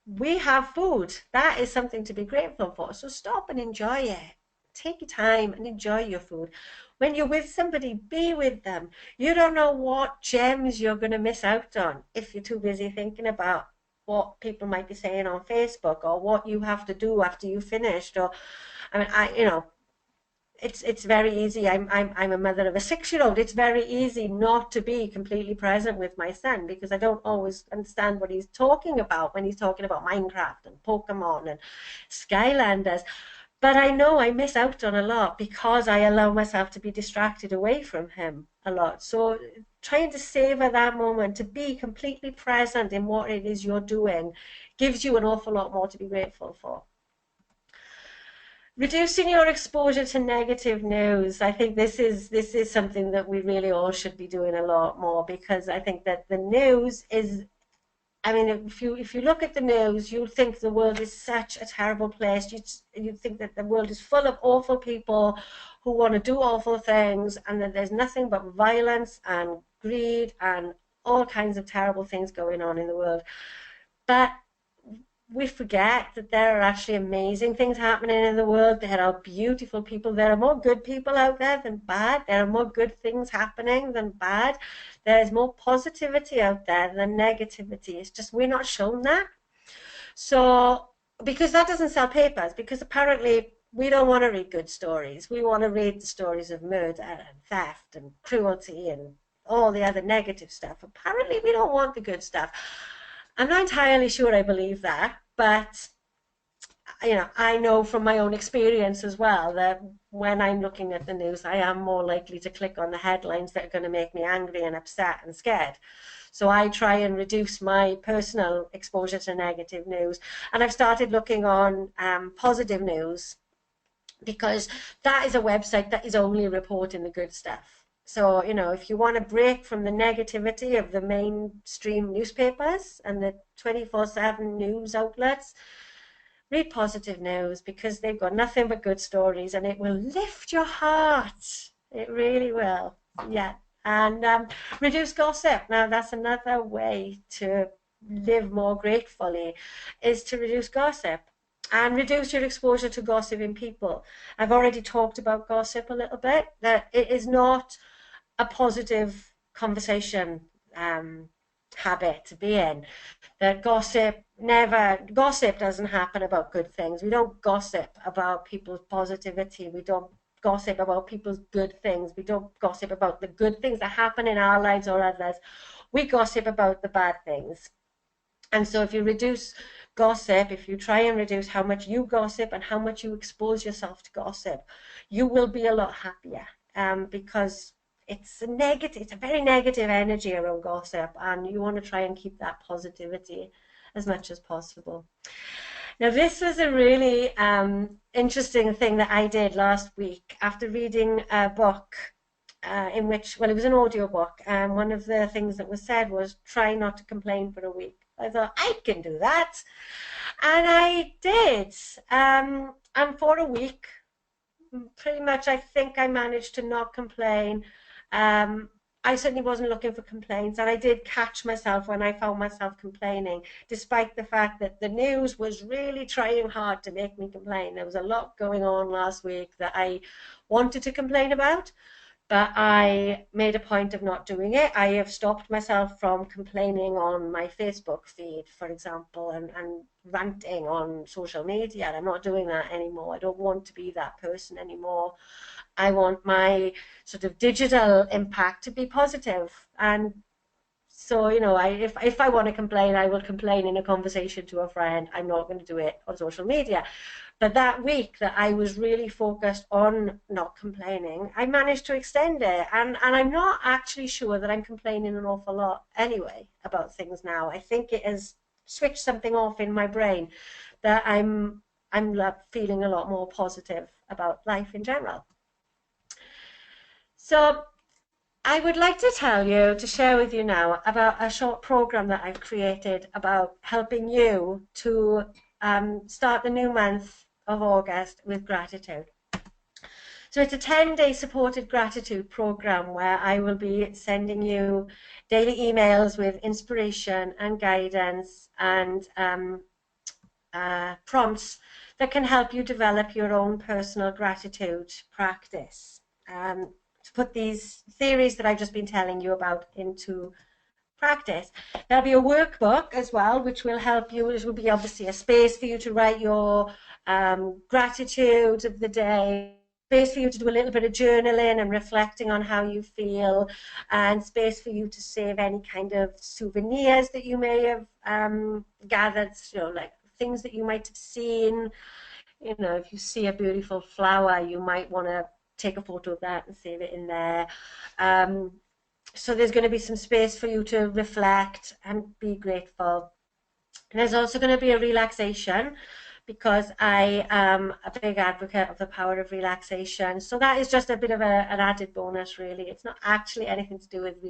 we have food. That is something to be grateful for. So stop and enjoy it. Take your time and enjoy your food. When you're with somebody, be with them. You don't know what gems you're going to miss out on if you're too busy thinking about what people might be saying on Facebook, or what you have to do after you finished. Or it's very easy. I'm a mother of a 6-year-old. It's very easy not to be completely present with my son, because I don't always understand what he's talking about when he's talking about Minecraft and Pokemon and Skylanders. But I know I miss out on a lot because I allow myself to be distracted away from him a lot. So trying to savor that moment, to be completely present in what it is you're doing, gives you an awful lot more to be grateful for. Reducing your exposure to negative news. I think this is something that we really all should be doing a lot more, because I think that the news is, if you look at the news, you'll think the world is such a terrible place. You'd think that the world is full of awful people who want to do awful things, and that there's nothing but violence and greed and all kinds of terrible things going on in the world. But we forget that there are actually amazing things happening in the world. There are beautiful people. There are more good people out there than bad. There are more good things happening than bad. There's more positivity out there than negativity. It's just we're not shown that. So, because that doesn't sell papers, because apparently we don't want to read good stories. We want to read the stories of murder and theft and cruelty and all the other negative stuff. Apparently we don't want the good stuff. I'm not entirely sure I believe that, but I know from my own experience as well that when I'm looking at the news, I am more likely to click on the headlines that are going to make me angry and upset and scared. So I try and reduce my personal exposure to negative news, and I've started looking on positive news, because that is a website that is only reporting the good stuff. So, if you want to break from the negativity of the mainstream newspapers and the 24/7 news outlets, read positive news, because they've got nothing but good stories, and it will lift your heart. It really will. Yeah. And reduce gossip. Now, that's another way to live more gratefully, is to reduce gossip. And reduce your exposure to gossiping people. I've already talked about gossip a little bit, that it is not a positive conversation habit to be in. That gossip doesn't happen about good things. We don't gossip about people's positivity. We don't gossip about people's good things. We don't gossip about the good things that happen in our lives or others. We gossip about the bad things. And so if you reduce gossip, if you try and reduce how much you gossip and how much you expose yourself to gossip, you will be a lot happier, because it's a very negative energy around gossip, and you want to try and keep that positivity as much as possible. Now, this was a really interesting thing that I did last week after reading a book in which, well, it was an audio book, and one of the things that was said was try not to complain for a week. I thought, I can do that. And I did. And for a week, pretty much, I think I managed to not complain. I certainly wasn't looking for complaints, and I did catch myself when I found myself complaining, despite the fact that the news was really trying hard to make me complain. There was a lot going on last week that I wanted to complain about, but I made a point of not doing it. I have stopped myself from complaining on my Facebook feed, for example, and ranting on social media. I'm not doing that anymore. I don't want to be that person anymore. I want my sort of digital impact to be positive. And so, you know, if I want to complain, I will complain in a conversation to a friend. I'm not going to do it on social media. But that week that I was really focused on not complaining, I managed to extend it. And I'm not actually sure that I'm complaining an awful lot anyway about things now. I think it has switched something off in my brain that I'm feeling a lot more positive about life in general. So I would like to share with you now about a short program that I've created about helping you to start the new month of August with gratitude. So it's a 10-day supported gratitude program where I will be sending you daily emails with inspiration and guidance and prompts that can help you develop your own personal gratitude practice. To put these theories that I've just been telling you about into practice. There'll be a workbook as well, which will help you. It will be obviously a space for you to write your gratitude of the day, space for you to do a little bit of journaling and reflecting on how you feel, and space for you to save any kind of souvenirs that you may have gathered, you know, like things that you might have seen. You know, if you see a beautiful flower, you might want to take a photo of that and save it in there. So there's going to be some space for you to reflect and be grateful. And there's also going to be a relaxation, because I am a big advocate of the power of relaxation. So that is just a bit of an added bonus, really. It's not actually anything to do with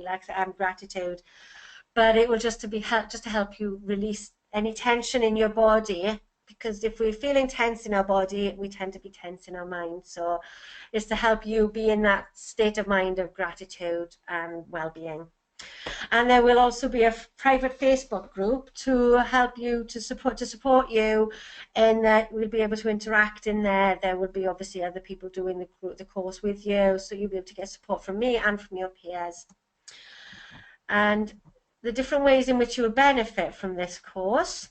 gratitude, but it will just to help you release any tension in your body. Because if we're feeling tense in our body, we tend to be tense in our mind. So it's to help you be in that state of mind of gratitude and well-being. And there will also be a private Facebook group to help you, to support you, and that we'll be able to interact in there. There will be obviously other people doing the course with you, so you'll be able to get support from me and from your peers. And the different ways in which you will benefit from this course.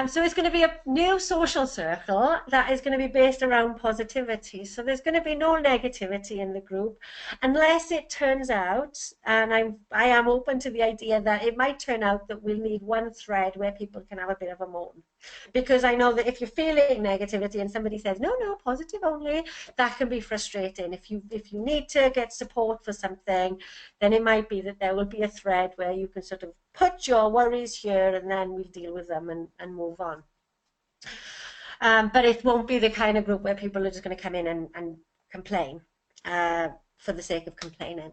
So it's going to be a new social circle that is going to be based around positivity. So there's going to be no negativity in the group, unless it turns out, and I am open to the idea that it might turn out that we'll need one thread where people can have a bit of a moan. Because I know that if you're feeling negativity and somebody says, no, positive only, that can be frustrating. If you need to get support for something, then it might be that there will be a thread where you can sort of put your worries here, and then we'll deal with them and move on. But it won't be the kind of group where people are just going to come in and complain for the sake of complaining.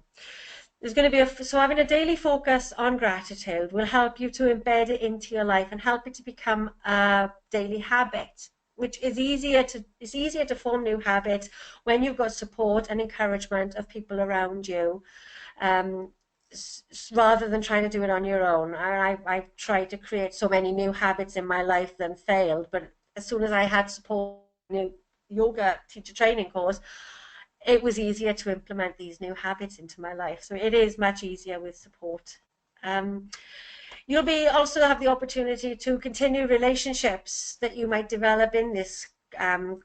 There's going to be so having a daily focus on gratitude will help you to embed it into your life and help it to become a daily habit, which is easier to form new habits when you've got support and encouragement of people around you, rather than trying to do it on your own. I've tried to create so many new habits in my life that failed, but as soon as I had support in a yoga teacher training course, it was easier to implement these new habits into my life. So it is much easier with support. Um, You'll be also have the opportunity to continue relationships that you might develop in this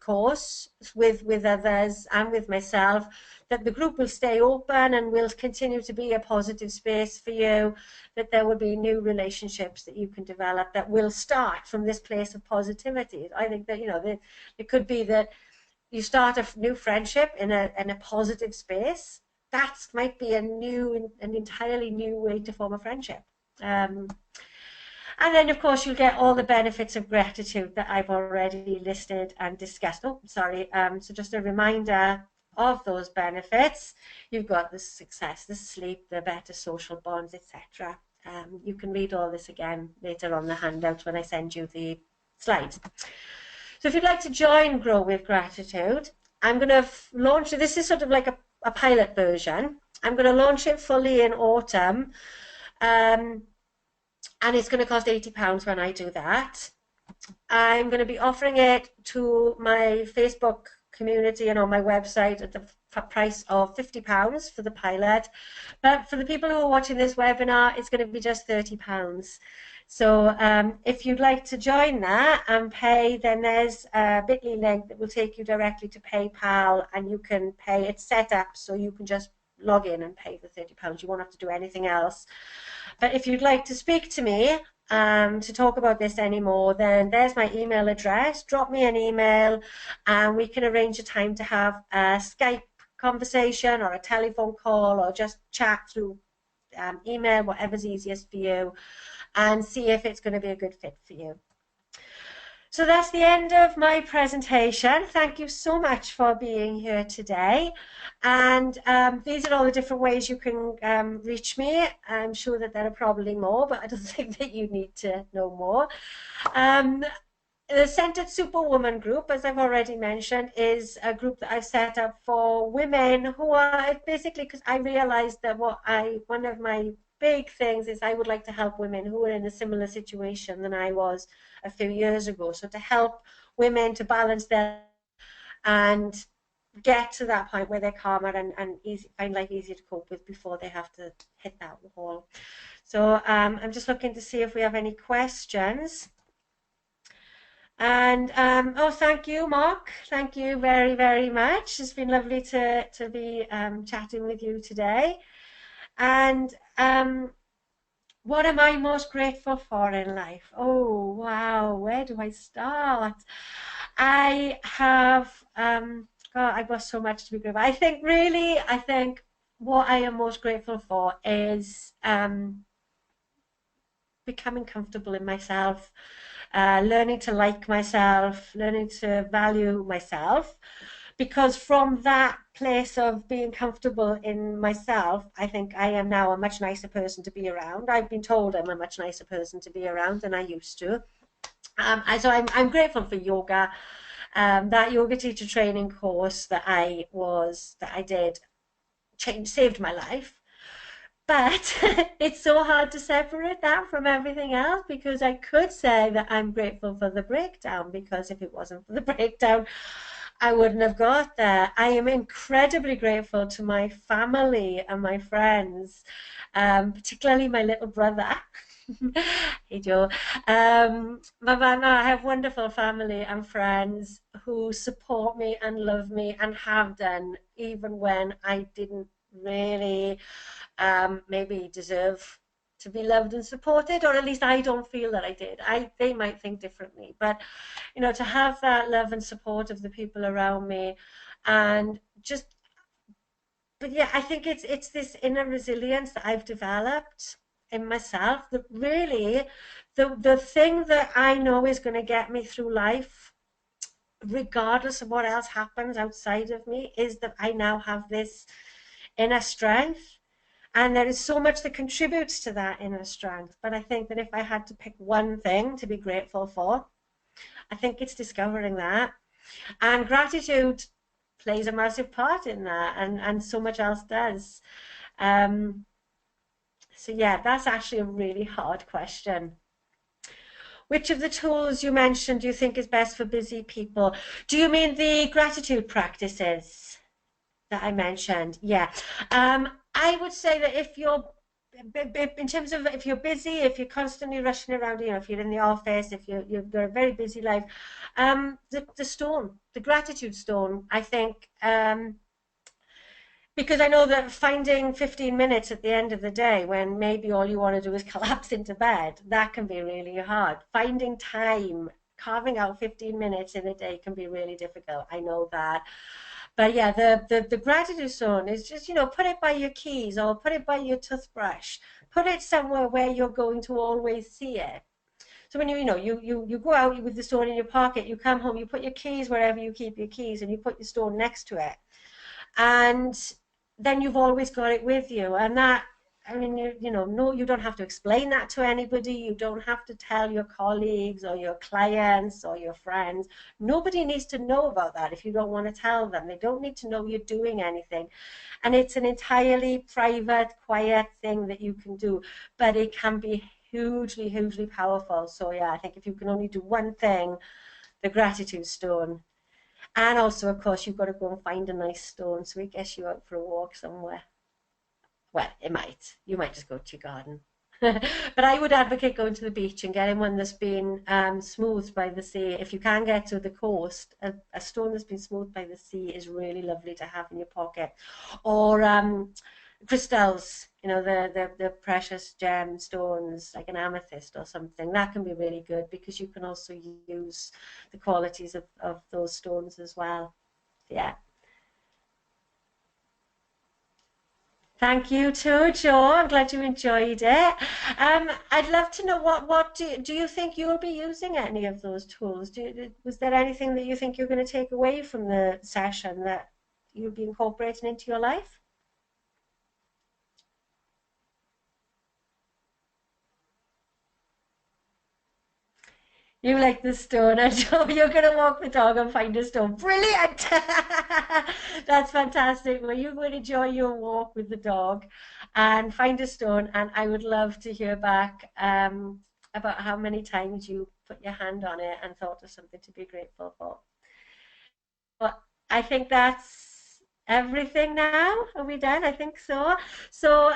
course with others and with myself, that the group will stay open and will continue to be a positive space for you, that there will be new relationships that you can develop that will start from this place of positivity. I think that, it could be that you start a new friendship in a positive space. That might be an entirely new way to form a friendship. Um, and then, of course, you'll get all the benefits of gratitude that I've already listed and discussed. Oh, sorry. So just a reminder of those benefits. You've got the success, the sleep, the better social bonds, etc. You can read all this again later on the handout when I send you the slides. So if you'd like to join Grow with Gratitude, I'm going to launch, this is sort of like a pilot version. I'm going to launch it fully in autumn. And it's going to cost £80 when I do that. I'm going to be offering it to my Facebook community and on my website at the price of £50 for the pilot. But for the people who are watching this webinar, it's going to be just £30. So if you'd like to join that and pay, then there's a bit.ly link that will take you directly to PayPal, and you can pay. It's set up so you can just log in and pay the £30. You won't have to do anything else. But if you'd like to speak to me to talk about this anymore, then there's my email address. Drop me an email and we can arrange a time to have a Skype conversation or a telephone call, or just chat through email, whatever's easiest for you, and see if it's going to be a good fit for you. So that's the end of my presentation. Thank you so much for being here today. And these are all the different ways you can reach me. I'm sure that there are probably more, but I don't think that you need to know more. The Centered Superwoman group, as I've already mentioned, is a group that I've set up for women who are basically, because I realized that one of my big things is I would like to help women who are in a similar situation than I was a few years ago. So to help women to balance their and get to that point where they're calmer and find life easier to cope with before they have to hit that wall. So I'm just looking to see if we have any questions. And oh, thank you, Mark. Thank you very, very much. It's been lovely to be chatting with you today. And what am I most grateful for in life? Oh, wow, where do I start? I have, God, I've got so much to be grateful. I think what I am most grateful for is becoming comfortable in myself, learning to like myself, learning to value myself. Because from that place of being comfortable in myself, I think I am now a much nicer person to be around. I've been told I'm a much nicer person to be around than I used to. So I'm grateful for yoga. That yoga teacher training course that I did saved my life. But it's so hard to separate that from everything else, because I could say that I'm grateful for the breakdown, because if it wasn't for the breakdown, I wouldn't have got there. I am incredibly grateful to my family and my friends, particularly my little brother. Hey, Joe. But no, I have wonderful family and friends who support me and love me and have done, even when I didn't really maybe deserve to be loved and supported, or at least I don't feel that I did. They might think differently, but to have that love and support of the people around me, and but yeah, I think it's this inner resilience that I've developed in myself, that really the thing that I know is going to get me through life, regardless of what else happens outside of me, is that I now have this inner strength. And there is so much that contributes to that inner strength. But I think that if I had to pick one thing to be grateful for, I think it's discovering that. And gratitude plays a massive part in that, and so much else does. So yeah, that's actually a really hard question. Which of the tools you mentioned do you think is best for busy people? Do you mean the gratitude practices? that I mentioned. Yeah. I would say that if you're in terms of if you're busy, if you're constantly rushing around, if you're in the office, if you've got a very busy life, the stone, the gratitude stone, I think, because I know that finding 15 minutes at the end of the day when maybe all you want to do is collapse into bed, that can be really hard. Finding time, carving out 15 minutes in a day can be really difficult. I know that. But yeah, the gratitude zone is just, put it by your keys or put it by your toothbrush. Put it somewhere where you're going to always see it. So when you go out with the stone in your pocket, you come home, you put your keys wherever you keep your keys, and you put your stone next to it, and then you've always got it with you. And that, I mean, no, you don't have to explain that to anybody. You don't have to tell your colleagues or your clients or your friends. Nobody needs to know about that if you don't want to tell them. They don't need to know you're doing anything. And it's an entirely private, quiet thing that you can do, but it can be hugely, hugely powerful. So yeah, I think if you can only do one thing, the gratitude stone. And also, of course, you've got to go and find a nice stone so it gets you out for a walk somewhere. Well, it might. You might just go to your garden. But I would advocate going to the beach and getting one that's been smoothed by the sea. If you can get to the coast, a stone that's been smoothed by the sea is really lovely to have in your pocket. Or crystals, the precious gemstones like an amethyst or something. That can be really good because you can also use the qualities of those stones as well. Yeah. Thank you too, Joe. I'm glad you enjoyed it. I'd love to know what do you think you'll be using any of those tools? Was there anything that you think you're going to take away from the session that you'll be incorporating into your life? You like the stone, and so you're going to walk the dog and find a stone. Brilliant! That's fantastic. Well, you would enjoy your walk with the dog and find a stone. And I would love to hear back about how many times you put your hand on it and thought of something to be grateful for. But I think that's everything now. Are we done? I think so. So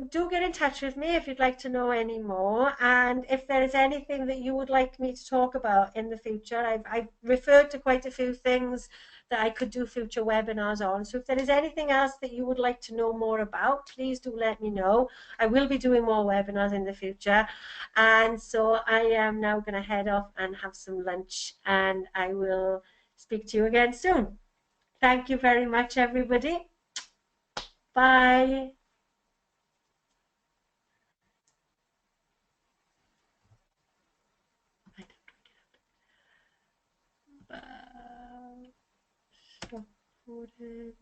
do get in touch with me if you'd like to know any more. And if there is anything that you would like me to talk about in the future, I've referred to quite a few things that I could do future webinars on. So if there is anything else that you would like to know more about, please do let me know. I will be doing more webinars in the future. And so I am now going to head off and have some lunch, and I will speak to you again soon. Thank you very much, everybody. Bye. Bye.